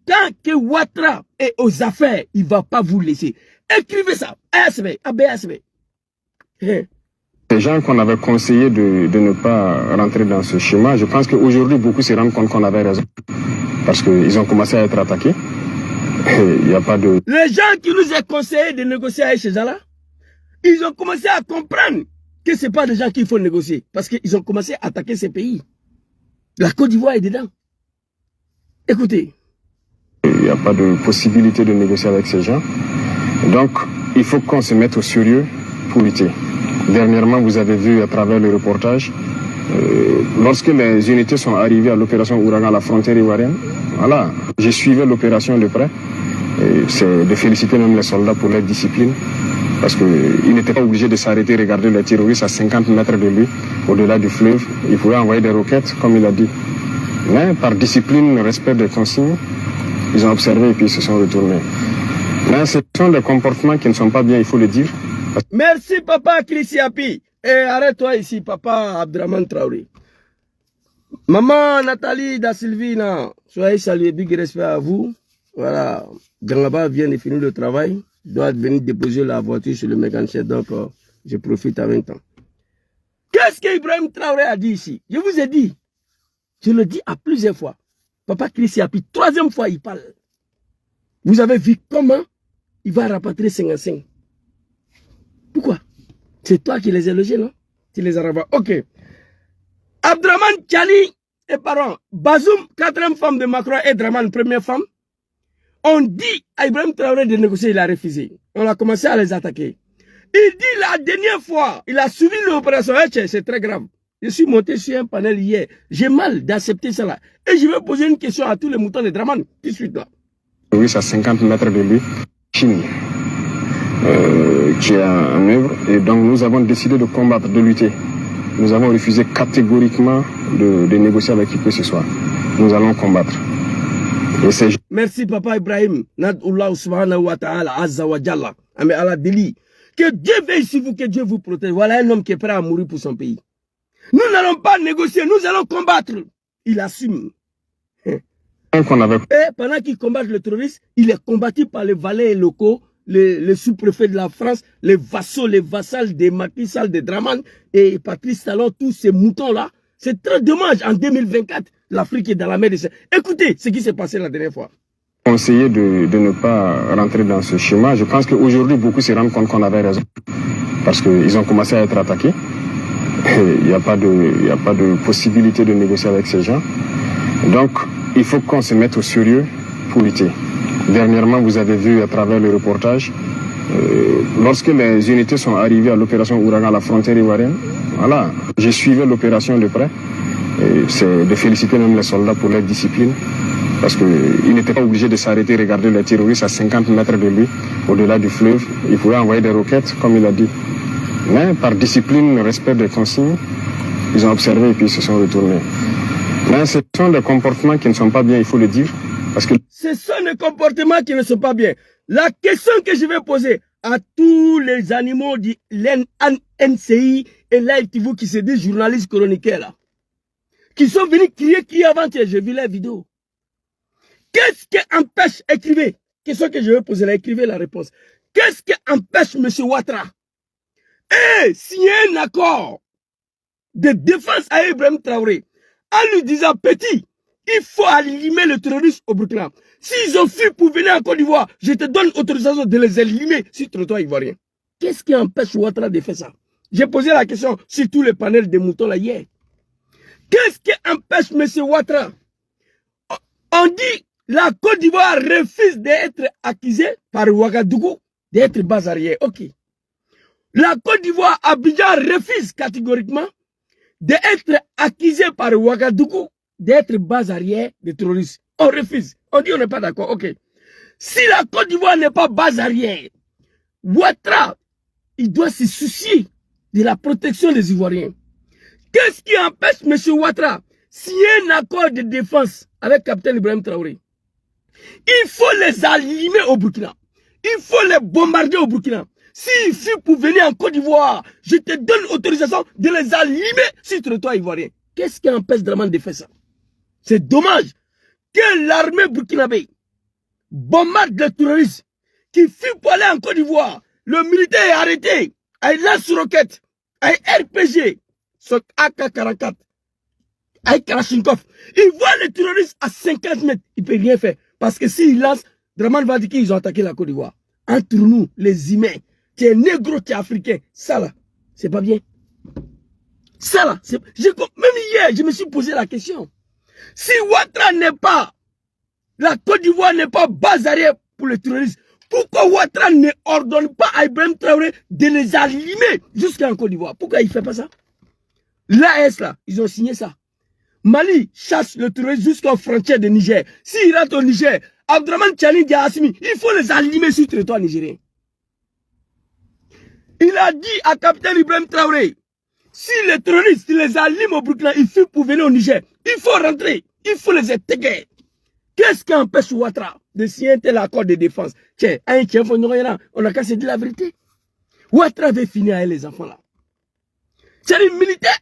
tant que Ouattara est aux affaires, il ne va pas vous laisser. Écrivez ça, ASB, ABSB. Les gens qu'on avait conseillé de ne pas rentrer dans ce schéma, je pense qu'aujourd'hui, beaucoup se rendent compte qu'on avait raison. Parce qu'ils ont commencé à être attaqués. Il n'y a pas de... Les gens qui nous ont conseillé de négocier avec ces gens-là, ils ont commencé à comprendre que ce n'est pas des gens qu'il faut négocier. Parce qu'ils ont commencé à attaquer ces pays. La Côte d'Ivoire est dedans. Écoutez. Il n'y a pas de possibilité de négocier avec ces gens. Donc, il faut qu'on se mette au sérieux pour lutter. Dernièrement, vous avez vu à travers le reportage, lorsque les unités sont arrivées à l'opération Ouragan à la frontière ivoirienne, voilà, j'ai suivi l'opération de près. C'est de féliciter même les soldats pour leur discipline, parce qu'ils n'étaient pas obligés de s'arrêter, regarder les terroristes à 50 mètres de lui, au-delà du fleuve. Ils pouvaient envoyer des roquettes, comme il a dit. Mais par discipline, respect des consignes, ils ont observé et puis ils se sont retournés. Mais ce sont des comportements qui ne sont pas bien, il faut le dire. Merci papa Chrissiapi. Et arrête-toi ici, papa Abdraman Traoré. Maman Nathalie da Silvina, soyez salués, big respect à vous. Voilà, Djangaba vient de finir le travail. Je dois venir déposer la voiture sur le mécanicien, donc je profite en même temps. Qu'est-ce qu'Ibrahim Traoré a dit ici? Je vous ai dit, je le dis à plusieurs fois. Papa Chrissiapi, troisième fois il parle. Vous avez vu comment il va rapatrier 55. Pourquoi? C'est toi qui les as logés, non? Tu les as ravagés. Ok. Abdraman Tchani et pardon, Bazoum, quatrième femme de Macron, et Draman, première femme. On dit à Ibrahim Traoré de négocier, il a refusé. On a commencé à les attaquer. Il dit la dernière fois, il a suivi l'opération, c'est très grave. Je suis monté sur un panel hier. J'ai mal d'accepter cela. Et je vais poser une question à tous les moutons de Draman, tout de suite là. Oui, c'est à 50 mètres de lui. Chine. Qui est en œuvre, et donc nous avons décidé de combattre, de lutter. Nous avons refusé catégoriquement de négocier avec qui que ce soit. Nous allons combattre. Merci papa Ibrahim. Nadullah subhanahu wa ta'ala azza wa jalla. Ame Allah deli. Que Dieu veille sur vous, que Dieu vous protège. Voilà un homme qui est prêt à mourir pour son pays. Nous n'allons pas négocier, nous allons combattre. Il assume. Et pendant qu'il combat le terroriste, il est combattu par les valets locaux, les sous-préfets de la France, les vassaux, les vassals des Macky Sall, des Draman et Patrice Talon, tous ces moutons-là. C'est très dommage. En 2024, l'Afrique est dans la mer de... Écoutez ce qui s'est passé la dernière fois. Conseiller de ne pas rentrer dans ce schéma. Je pense qu'aujourd'hui, beaucoup se rendent compte qu'on avait raison. Parce qu'ils ont commencé à être attaqués. Il n'y a pas de possibilité de négocier avec ces gens. Donc, il faut qu'on se mette au sérieux pour lutter. Dernièrement, vous avez vu à travers le reportage, lorsque les unités sont arrivées à l'opération Ouragan à la frontière ivoirienne, voilà, j'ai suivi l'opération de près. C'est de féliciter même les soldats pour leur discipline, parce qu'ils n'étaient pas obligés de s'arrêter, regarder les terroristes à 50 mètres de lui, au-delà du fleuve. Ils pouvaient envoyer des roquettes, comme il a dit. Mais par discipline, respect des consignes, ils ont observé et puis ils se sont retournés. Mais ce sont des comportements qui ne sont pas bien, il faut le dire. Parce que... Ce sont des comportements qui ne sont pas bien. La question que je vais poser à tous les animaux du NCI et l'ITV qui se disent journalistes chroniqueurs là, qui sont venus crier avant-hier, j'ai vu la vidéo. Qu'est-ce qui empêche, écrivez, question que je vais poser là, écrivez la réponse. Qu'est-ce qui empêche M. Ouattara signer un accord de défense à Ibrahim Traoré en lui disant, petit, il faut éliminer le terrorisme au Burkina. S'ils ont fui pour venir en Côte d'Ivoire, je te donne autorisation de les éliminer sur le territoire ivoirien. Qu'est-ce qui empêche Ouattara de faire ça? J'ai posé la question sur tous les panels des moutons là hier. Qu'est-ce qui empêche M. Ouattara? On dit la Côte d'Ivoire refuse d'être accusée par Ouagadougou d'être base arrière. Ok. La Côte d'Ivoire, Abidjan refuse catégoriquement d'être accusé par Ouagadougou d'être base arrière des terroristes. On refuse. On dit on n'est pas d'accord. Ok. Si la Côte d'Ivoire n'est pas base arrière, Ouattara, il doit se soucier de la protection des Ivoiriens. Qu'est-ce qui empêche M. Ouattara signer un accord de défense avec Capitaine Ibrahim Traoré? Il faut les allumer au Burkina. Il faut les bombarder au Burkina. S'il fuit pour venir en Côte d'Ivoire, je te donne autorisation de les allumer sur le territoire ivoirien. Qu'est-ce qui empêche Dramane de faire ça? C'est dommage que l'armée burkinabé bombarde les terroristes qui fuient pour aller en Côte d'Ivoire. Le militaire est arrêté avec lance-roquette, avec RPG, son AK-44, avec Kalachnikov. Il voit les terroristes à 50 mètres. Il ne peut rien faire. Parce que s'il lance, Dramane va dire qu'ils ont attaqué la Côte d'Ivoire. Entre nous, les humains, tu es négro, tu es africain. Ça là, c'est pas bien. Ça là, même hier, je me suis posé la question. Si Ouattara n'est pas, la Côte d'Ivoire n'est pas base arrière pour les terroristes, pourquoi Ouattara ne ordonne pas à Ibrahim Traoré de les allumer jusqu'en Côte d'Ivoire? Pourquoi il ne fait pas ça? L'AS là, ils ont signé ça. Mali chasse le terrorisme jusqu'aux frontières de Niger. S'il rentre au Niger, Abdraman Tchani Diasmi, il faut les allumer sur le territoire nigérien. Il a dit à capitaine Ibrahim Traoré, si les terroristes les allument au Burkina, il faut pour venir au Niger. Il faut rentrer, il faut les intégrer. Qu'est-ce qui empêche Ouattara de signer tel accord de défense? Tiens, on a qu'à se dire la vérité. Ouattara veut finir avec les enfants là. C'est les militaires.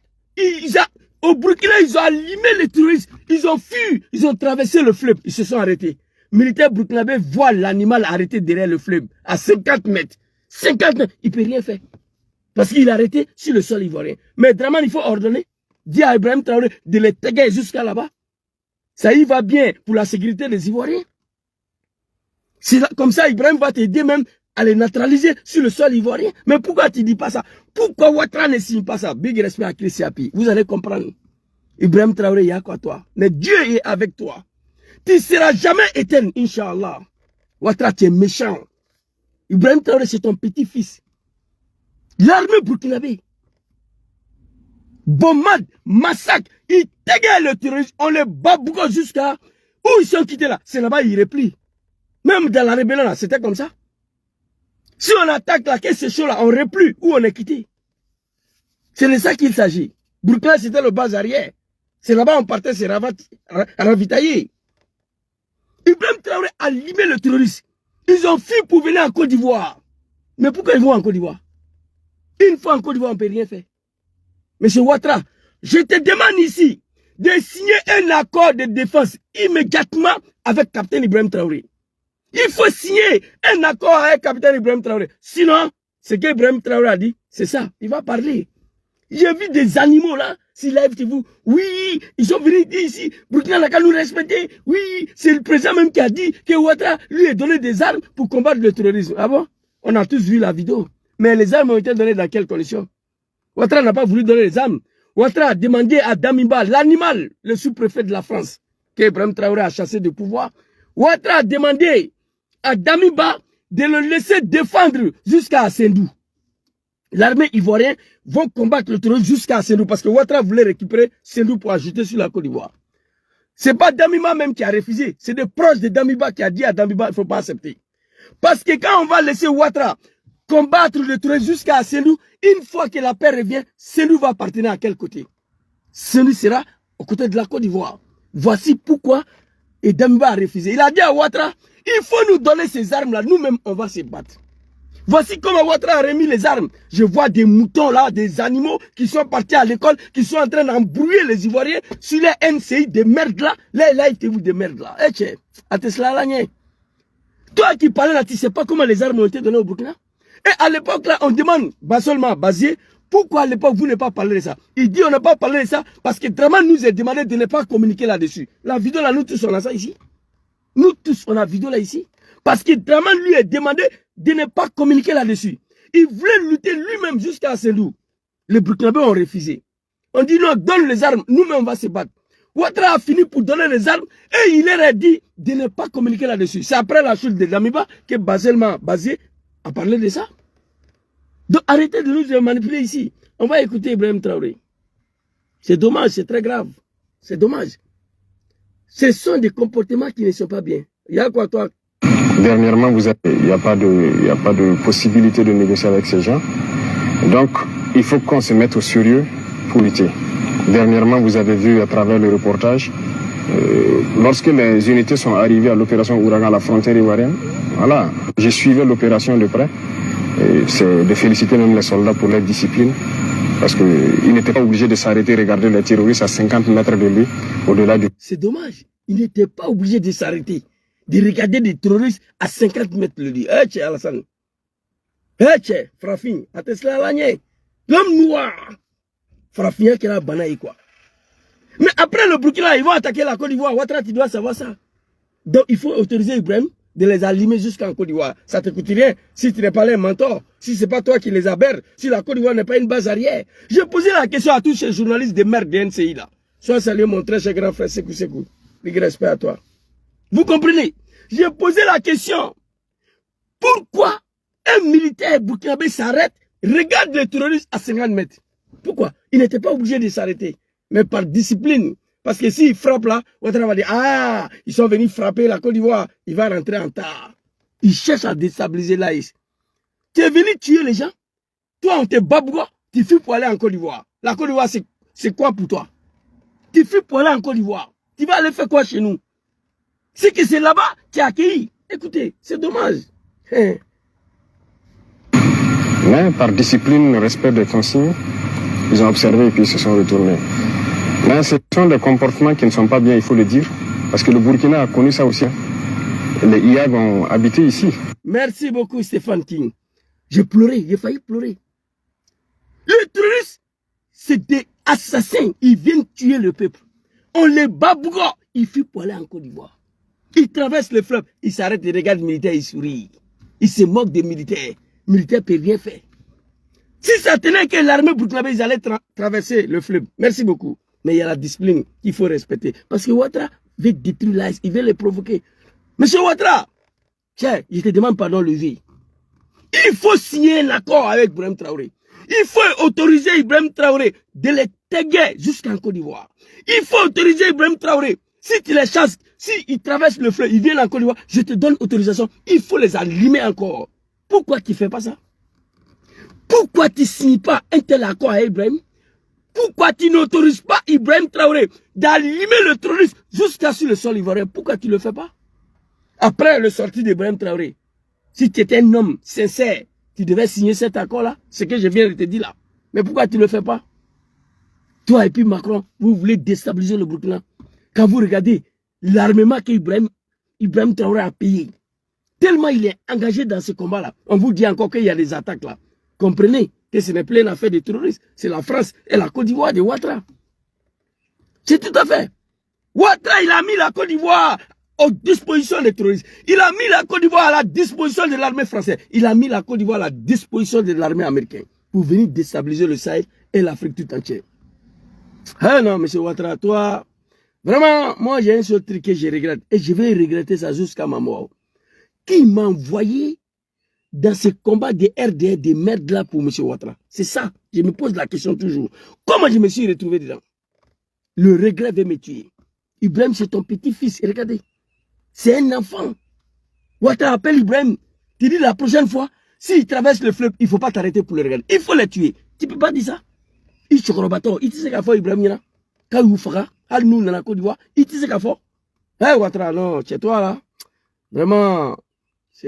Au Burkina, ils ont allumé les terroristes. Ils ont fui, ils ont traversé le fleuve. Ils se sont arrêtés. Militaires burkinabés voient l'animal arrêté derrière le fleuve à 50 mètres. 50 mètres, il ne peut rien faire. Parce qu'il est arrêté sur le sol ivoirien. Mais Dramane, il faut ordonner, dire à Ibrahim Traoré de les taguer jusqu'à là-bas. Ça y va bien pour la sécurité des Ivoiriens. Comme ça, Ibrahim va t'aider même à les neutraliser sur le sol ivoirien. Mais pourquoi tu ne dis pas ça? Pourquoi Ouattara ne signe pas ça? Big respect à Chrissy Api. Vous allez comprendre. Ibrahim Traoré, il y a quoi toi? Mais Dieu est avec toi. Tu ne seras jamais éteint, Inch'Allah. Ouattara, tu es méchant. Ibrahim Traoré, c'est ton petit-fils. L'armée burkinabé bombade, massacre, ils dégagent le terrorisme, on les bat beaucoup jusqu'à où ils sont quittés là. C'est là-bas, ils replient. Même dans la rébellion là, c'était comme ça. Si on attaque là, qu'est-ce que c'est chaud là, on replie où on est quitté. C'est de ça qu'il s'agit. Burkina, c'était le base arrière. C'est là-bas on partait se ravitailler. Ibrahim Traoré a limé le terroriste. Ils ont fui pour venir en Côte d'Ivoire. Mais pourquoi ils vont en Côte d'Ivoire? Une fois en Côte d'Ivoire, on ne peut rien faire. Monsieur Ouattara, je te demande ici de signer un accord de défense immédiatement avec Capitaine Ibrahim Traoré. Il faut signer un accord avec Capitaine Ibrahim Traoré. Sinon, ce qu'Ibrahim Traoré a dit, c'est ça. Il va parler. J'ai vu des animaux là, s'ils lèvent vous. Oui, ils sont venus dire ici, Burkina n'a qu'à nous respecter. Oui, c'est le président même qui a dit que Ouattara lui a donné des armes pour combattre le terrorisme. Ah bon? On a tous vu la vidéo. Mais les armes ont été données dans quelles conditions? Ouattara n'a pas voulu donner les armes. Ouattara a demandé à Damiba, l'animal, le sous-préfet de la France, qu'Ibrahim Traoré a chassé de pouvoir. Ouattara a demandé à Damiba de le laisser défendre jusqu'à Sendou. L'armée ivoirienne va combattre le terrorisme jusqu'à Sendou parce que Ouattara voulait récupérer Sendou pour ajouter sur la Côte d'Ivoire. Ce n'est pas Damiba même qui a refusé, c'est des proches de Damiba qui a dit à Damiba, il ne faut pas accepter. Parce que quand on va laisser Ouattara combattre le terrorisme jusqu'à Sendou, une fois que la paix revient, Sendou va appartenir à quel côté? Sendou sera aux côtés de la Côte d'Ivoire. Voici pourquoi et Damiba a refusé. Il a dit à Ouattara, il faut nous donner ces armes-là, nous-mêmes on va se battre. Voici comment Ouattara a remis les armes. Je vois des moutons là, des animaux qui sont partis à l'école, qui sont en train d'embrouiller les Ivoiriens sur les NCI de merde là. Là, vous de merde là. Toi qui parlais là, tu ne sais pas comment les armes ont été données au Burkina? Et à l'époque là, on demande, seulement Bazier, pourquoi à l'époque vous n'avez pas parlé de ça? Il dit on n'a pas parlé de ça parce que Dramane nous a demandé de ne pas communiquer là-dessus. La vidéo là, nous tous on a ça ici. Nous tous on a la vidéo là ici. Parce que Dramane lui a demandé de ne pas communiquer là-dessus. Il voulait lutter lui-même jusqu'à Sendou. Les Burkinabés ont refusé. On dit non, donne les armes, nous-mêmes on va se battre. Ouattara a fini pour donner les armes et il leur a dit de ne pas communiquer là-dessus. C'est après la chute de Damiba que Bazelma Bazier à parler de ça. Donc arrêtez de nous manipuler ici. On va écouter Ibrahim Traoré. C'est dommage, c'est très grave. C'est dommage. Ce sont des comportements qui ne sont pas bien. Il y a quoi toi? Dernièrement, il n'y a pas de possibilité de négocier avec ces gens. Donc, il faut qu'on se mette au sérieux pour lutter. Dernièrement, vous avez vu à travers le reportage, lorsque les unités sont arrivées à l'opération Ouragan à la frontière ivoirienne, voilà, j'ai suivi l'opération de près. C'est de féliciter même les soldats pour leur discipline, parce qu'ils n'étaient pas obligés de s'arrêter, regarder les terroristes à 50 mètres de lui, au-delà du... C'est dommage, ils n'étaient pas obligés de s'arrêter, de regarder des terroristes à 50 mètres de lui. Eh, tchè, Alassane. Eh, tchè, Frafin, à Tesla Lagné, l'homme noir. Frafin qui est là, banaï, quoi. Mais après le Burkina, ils vont attaquer la Côte d'Ivoire. Ouattara, tu dois savoir ça. Donc, il faut autoriser Ibrahim de les allumer jusqu'en Côte d'Ivoire. Ça ne te coûte rien si tu n'es pas un mentor, si ce n'est pas toi qui les aberres, si la Côte d'Ivoire n'est pas une base arrière. Je posais la question à tous ces journalistes de merde de NCI là. Sois salué mon très cher grand frère Sekou Sekou. Big respect à toi. Vous comprenez? J'ai posé la question. Pourquoi un militaire burkinabé s'arrête, regarde les terroristes à 50 mètres? Pourquoi? Il n'était pas obligé de s'arrêter. Mais par discipline. Parce que s'il frappe là, Ouattara va dire, ah, ils sont venus frapper la Côte d'Ivoire, il va rentrer en tard. Il cherche à déstabiliser l'AIS. Tu es venu tuer les gens. Toi, on te babouga, tu fuis pour aller en Côte d'Ivoire. La Côte d'Ivoire, c'est quoi pour toi? Tu fuis pour aller en Côte d'Ivoire. Tu vas aller faire quoi chez nous? C'est que c'est là-bas, tu es accueilli. Écoutez, c'est dommage. Mais par discipline, respect des consignes, ils ont observé et puis ils se sont retournés. Mais ce sont des comportements qui ne sont pas bien, il faut le dire. Parce que le Burkina a connu ça aussi. Les IAG ont habité ici. Merci beaucoup Stéphane King. J'ai pleuré, j'ai failli pleurer. Les terroristes, c'est des assassins. Ils viennent tuer le peuple. On les babouga. Ils fuient pour aller en Côte d'Ivoire. Ils traversent le fleuve. Ils s'arrêtent, ils regardent les militaires, ils sourient. Ils se moquent des militaires. Les militaires ne peuvent rien faire. Si ça tenait que l'armée burkinabé, ils allaient traverser le fleuve. Merci beaucoup. Mais il y a la discipline qu'il faut respecter. Parce que Ouattara veut détruire l'AIS, il veut les provoquer. Monsieur Ouattara, tiens, je te demande pardon, levier. Il faut signer un accord avec Ibrahim Traoré. Il faut autoriser Ibrahim Traoré de les taguer jusqu'en Côte d'Ivoire. Il faut autoriser Ibrahim Traoré. Si tu les chasses, s'ils traversent le fleuve, ils viennent en Côte d'Ivoire, je te donne autorisation. Il faut les allumer encore. Pourquoi tu ne fais pas ça? Pourquoi tu ne signes pas un tel accord avec Ibrahim? Pourquoi tu n'autorises pas Ibrahim Traoré d'allumer le terrorisme jusqu'à sur le sol ivoirien? Pourquoi tu ne le fais pas? Après le sortie d'Ibrahim Traoré, si tu étais un homme sincère, tu devais signer cet accord-là, ce que je viens de te dire là. Mais pourquoi tu ne le fais pas? Toi et puis Macron, vous voulez déstabiliser le Burkina. Quand vous regardez l'armement qu'Ibrahim Traoré a payé, tellement il est engagé dans ce combat-là, on vous dit encore qu'il y a des attaques là. Comprenez que ce n'est plus une affaire de terroristes. C'est la France et la Côte d'Ivoire de Ouattara. C'est tout à fait. Ouattara, il a mis la Côte d'Ivoire aux dispositions des terroristes. Il a mis la Côte d'Ivoire à la disposition de l'armée française. Il a mis la Côte d'Ivoire à la disposition de l'armée américaine pour venir déstabiliser le Sahel et l'Afrique tout entière. Ah non, monsieur Ouattara, toi, vraiment, moi j'ai un seul truc que je regrette. Et je vais regretter ça jusqu'à ma mort. Qui m'a envoyé dans ce combat de RDR de merde là pour M. Ouattara? C'est ça, je me pose la question toujours. Comment je me suis retrouvé dedans? Le regret veut me tuer. Ibrahim, c'est ton petit-fils, regardez. C'est un enfant. Ouattara appelle Ibrahim. Tu dis la prochaine fois, s'il traverse le fleuve, il ne faut pas t'arrêter pour le regarder. Il faut les tuer. Tu ne peux pas dire ça. Il chokorobato. Il te sait qu'à faire Ibrahim yana. Quand il fera, al nous dans la Côte d'Ivoire, il te sait qu'à faire. Hé Ouattara, non, chez toi là. Vraiment.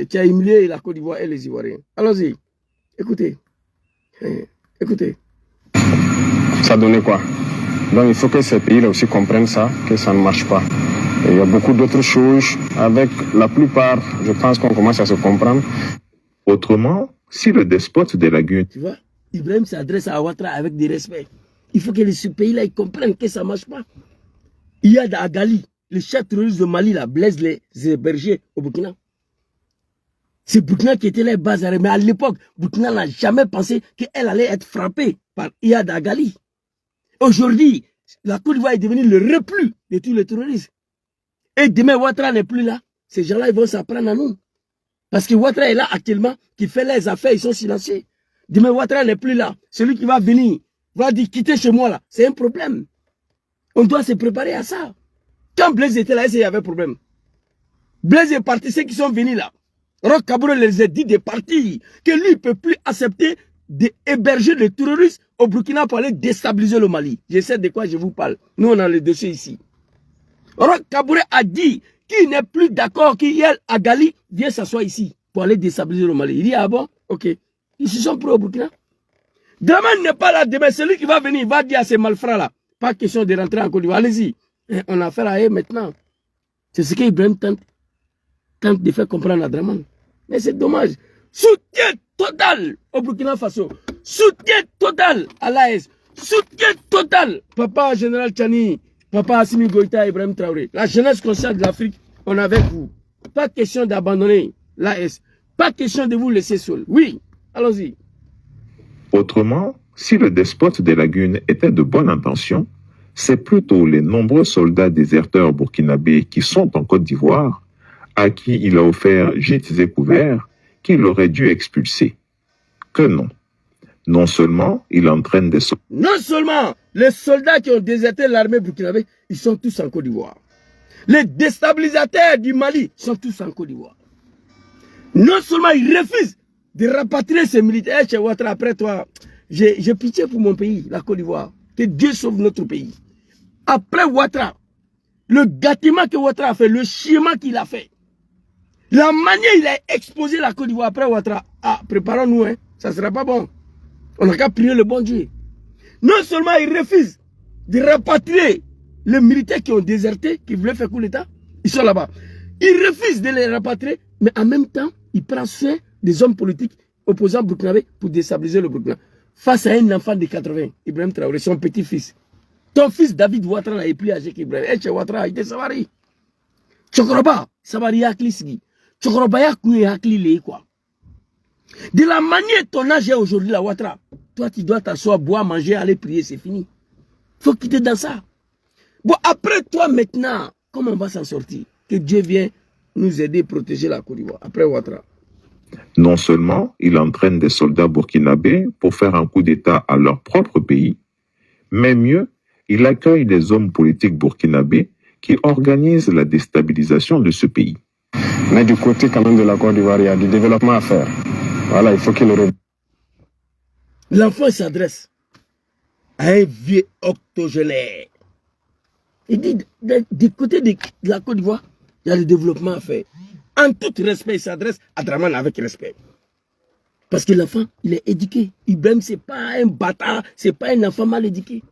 Tu as humilié la Côte d'Ivoire et les Ivoiriens. Allons-y. Écoutez. Écoutez. Ça donnait quoi? Donc il faut que ces pays-là aussi comprennent ça, que ça ne marche pas. Et il y a beaucoup d'autres choses. Avec la plupart, je pense qu'on commence à se comprendre. Autrement, si le despote de la Guinée... Tu vois, Ibrahim s'adresse à Ouattara avec du respect. Il faut que ce pays-là comprenne que ça ne marche pas. Il y a d'Agali, le chef terroriste de Mali, là, Blaise les bergers au Burkina. C'est Burkina qui était les bases armées. Mais à l'époque, Burkina n'a jamais pensé qu'elle allait être frappée par Iyad Agali. Aujourd'hui, la Côte d'Ivoire est devenue le repli de tous les terroristes. Et demain, Ouattara n'est plus là. Ces gens-là, ils vont s'apprendre à nous. Parce que Ouattara est là actuellement, qui fait les affaires, ils sont silencieux. Demain, Ouattara n'est plus là. Celui qui va venir, va dire quitter chez moi là. C'est un problème. On doit se préparer à ça. Quand Blaise était là, il y avait problème. Blaise est parti, ceux qui sont venus là. Roch Kaboré les a dit de partir, que lui ne peut plus accepter d'héberger les terroristes au Burkina pour aller déstabiliser le Mali. Je sais de quoi je vous parle. Nous, on a le dossier ici. Roch Kaboré a dit qu'il n'est plus d'accord qu'Yel Agali vienne s'asseoir ici pour aller déstabiliser le Mali. Il dit, ah bon, ok. Ils se sont pris au Burkina. Dramane n'est pas là demain. Celui qui va venir, il va dire à ces malfrats là, pas question de rentrer en Côte d'Ivoire. Allez-y. On a affaire à eux maintenant. C'est ce qu'Ibrahim tente de faire comprendre à Dramane. Mais c'est dommage. Soutien total au Burkina Faso. Soutien total à l'AS. Soutien total. Papa Général Tchani, Papa Assimi Goïta, Ibrahim Traoré. La jeunesse consciente de l'Afrique, on est avec vous. Pas question d'abandonner l'AS. Pas question de vous laisser seul. Oui, allons-y. Autrement, si le despote des lagunes était de bonne intention, c'est plutôt les nombreux soldats déserteurs burkinabés qui sont en Côte d'Ivoire, à qui il a offert gîtes et couverts, qu'il aurait dû expulser. Que non. Non seulement il entraîne des soldats. Non seulement les soldats qui ont déserté l'armée burkinabé, ils sont tous en Côte d'Ivoire. Les déstabilisateurs du Mali sont tous en Côte d'Ivoire. Non seulement ils refusent de rapatrier ces militaires chez Ouattara. Après toi, j'ai pitié pour mon pays, la Côte d'Ivoire. Que Dieu sauve notre pays. Après Ouattara, le gâtement que Ouattara a fait, le schéma qu'il a fait, la manière il a exposé la Côte d'Ivoire après Ouattara, ah, préparons-nous, hein, ça ne sera pas bon. On n'a qu'à prier le bon Dieu. Non seulement il refuse de rapatrier les militaires qui ont déserté, qui voulaient faire coup d'État, ils sont là-bas. Il refuse de les rapatrier, mais en même temps, il prend soin des hommes politiques opposants burkinabés pour déstabiliser le Burkina. Face à un enfant de 80, Ibrahim Traoré, son petit-fils. Ton fils David Ouattara est plus âgé qu'Ibrahim. Et chez Ouattara, il était Savari. Chokoroba, Savari Yakli. Chokoroba Yakli quoi. De la manière ton âge est aujourd'hui, la Ouattara, toi tu dois t'asseoir, boire, manger, aller prier, c'est fini. Faut quitter dans ça. Bon, après toi maintenant, comment on va s'en sortir? Que Dieu vienne nous aider à protéger la Côte d'Ivoire, après Ouattara. Non seulement il entraîne des soldats burkinabés pour faire un coup d'État à leur propre pays, mais mieux, il accueille des hommes politiques burkinabés qui organisent la déstabilisation de ce pays. Mais du côté quand même de la Côte d'Ivoire, il y a du développement à faire. Voilà, il faut qu'il le... L'enfant s'adresse à un vieux octogénaire. Il dit, du côté de la Côte d'Ivoire, il y a le développement à faire. En tout respect, il s'adresse à Dramane avec respect. Parce que l'enfant, il est éduqué. Ibrahim, ce n'est pas un bâtard, ce n'est pas un enfant mal éduqué.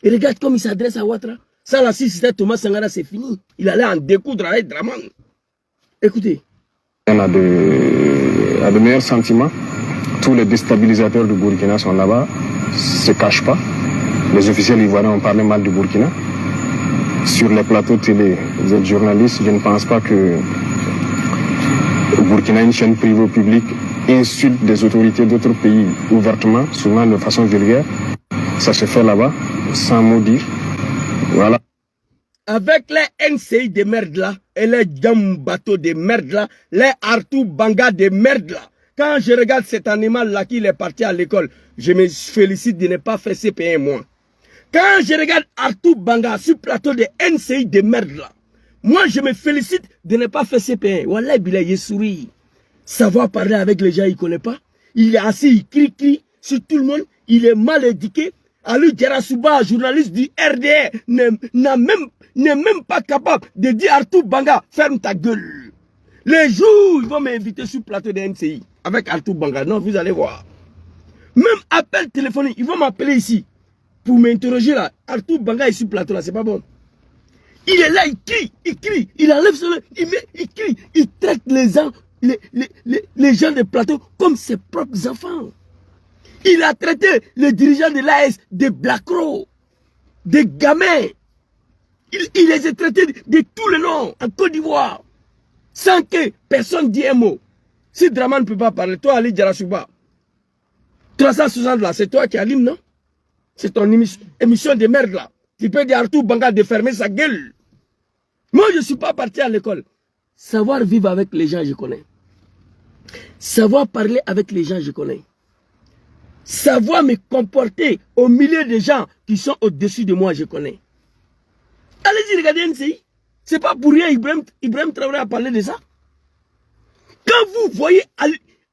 Et regarde comme il s'adresse à Ouattara. Ça, là, si c'était Thomas Sankara, c'est fini. Il allait en découdre avec Dramane. Écoutez. On a de meilleurs sentiments. Tous les déstabilisateurs du Burkina sont là-bas, ne se cachent pas. Les officiels ivoiriens ont parlé mal du Burkina. Sur les plateaux télé, vous êtes journaliste, je ne pense pas que au Burkina, une chaîne privée ou publique insulte des autorités d'autres pays ouvertement, souvent de façon vulgaire. Ça se fait là-bas, sans mot dire. Voilà. Avec les NCI de merde là, et les Djam bateaux de merde là, les Artou Banga de merde là, quand je regarde cet animal là qui est parti à l'école, je me félicite de ne pas faire CP1 moi. Quand je regarde Artou Banga sur le plateau de NCI de merde là, moi je me félicite de ne pas faire CP1. Wallah, il sourit. Savoir parler avec les gens, il ne connaît pas. Il est assis, il crie sur tout le monde. Il est mal éduqué. Ali Djarasouba, journaliste du RDR, n'est même pas capable de dire Artou Banga, ferme ta gueule. Les jours, ils vont m'inviter sur le plateau de NCI avec Artou Banga. Non, vous allez voir. Même appel téléphonique, ils vont m'appeler ici pour m'interroger là. Artou Banga est sur le plateau là, c'est pas bon. Il est là, il crie, il enlève son nom, il crie, il traite les gens de plateau comme ses propres enfants. Il a traité les dirigeants de l'AS des Blackro, des gamins. Il les a traités de tous les noms en Côte d'Ivoire, sans que personne dise un mot. Si Dramane ne peut pas parler, toi Ali Djarasouba, 360 là, c'est toi qui allume, non? C'est ton émission de merde là. Tu peux dire à Artou Banga de fermer sa gueule. Moi, je ne suis pas parti à l'école. Savoir vivre avec les gens, je connais. Savoir parler avec les gens, je connais. Savoir me comporter au milieu des gens qui sont au-dessus de moi, je connais. Allez-y, regardez NCI. C'est pas pour rien Ibrahim Traoré a parlé de ça. Quand vous voyez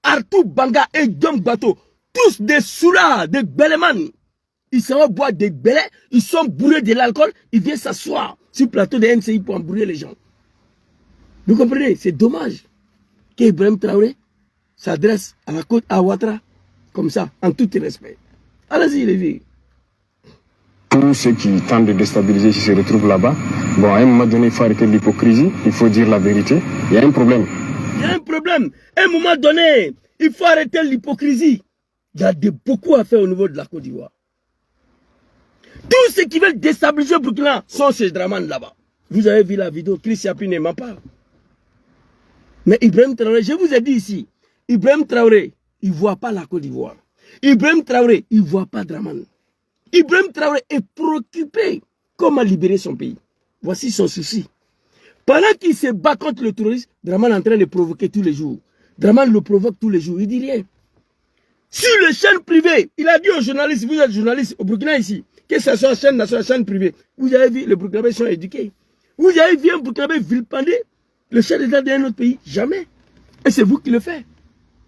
Arthur Banga et Dom Bateau, tous des soulas, des belemans, ils s'en vont boire des belets, ils sont bourrés de l'alcool, ils viennent s'asseoir sur le plateau de NCI pour embrouiller les gens. Vous comprenez? C'est dommage qu'Ibrahim Traoré s'adresse à la côte à Ouattara comme ça, en tout respect. Allez-y, les filles. Tous ceux qui tentent de déstabiliser qui se retrouvent là-bas, bon, à un moment donné, il faut arrêter l'hypocrisie, il faut dire la vérité. Il y a un problème. Il y a un problème. À un moment donné, il faut arrêter l'hypocrisie. Il y a beaucoup à faire au niveau de la Côte d'Ivoire. Tous ceux qui veulent déstabiliser Burkina sont ces Dramane là-bas. Vous avez vu la vidéo, Chris Yapi ne ment pas. Mais Ibrahim Traoré, je vous ai dit ici, Ibrahim Traoré, il ne voit pas la Côte d'Ivoire. Ibrahim Traoré, il ne voit pas Dramane. Ibrahim Traoré est préoccupé comment libérer son pays. Voici son souci. Pendant qu'il se bat contre le terrorisme, Dramane est en train de le provoquer tous les jours. Dramane le provoque tous les jours, il dit rien. Sur les chaînes privées, il a dit aux journalistes, vous êtes journalistes au Burkina ici, que ce soit chaîne nationale, chaîne privée, vous avez vu, les Burkinabés sont éduqués. Vous avez vu un Burkinabé vilipender le chef d'État d'un autre pays? Jamais. Et c'est vous qui le faites.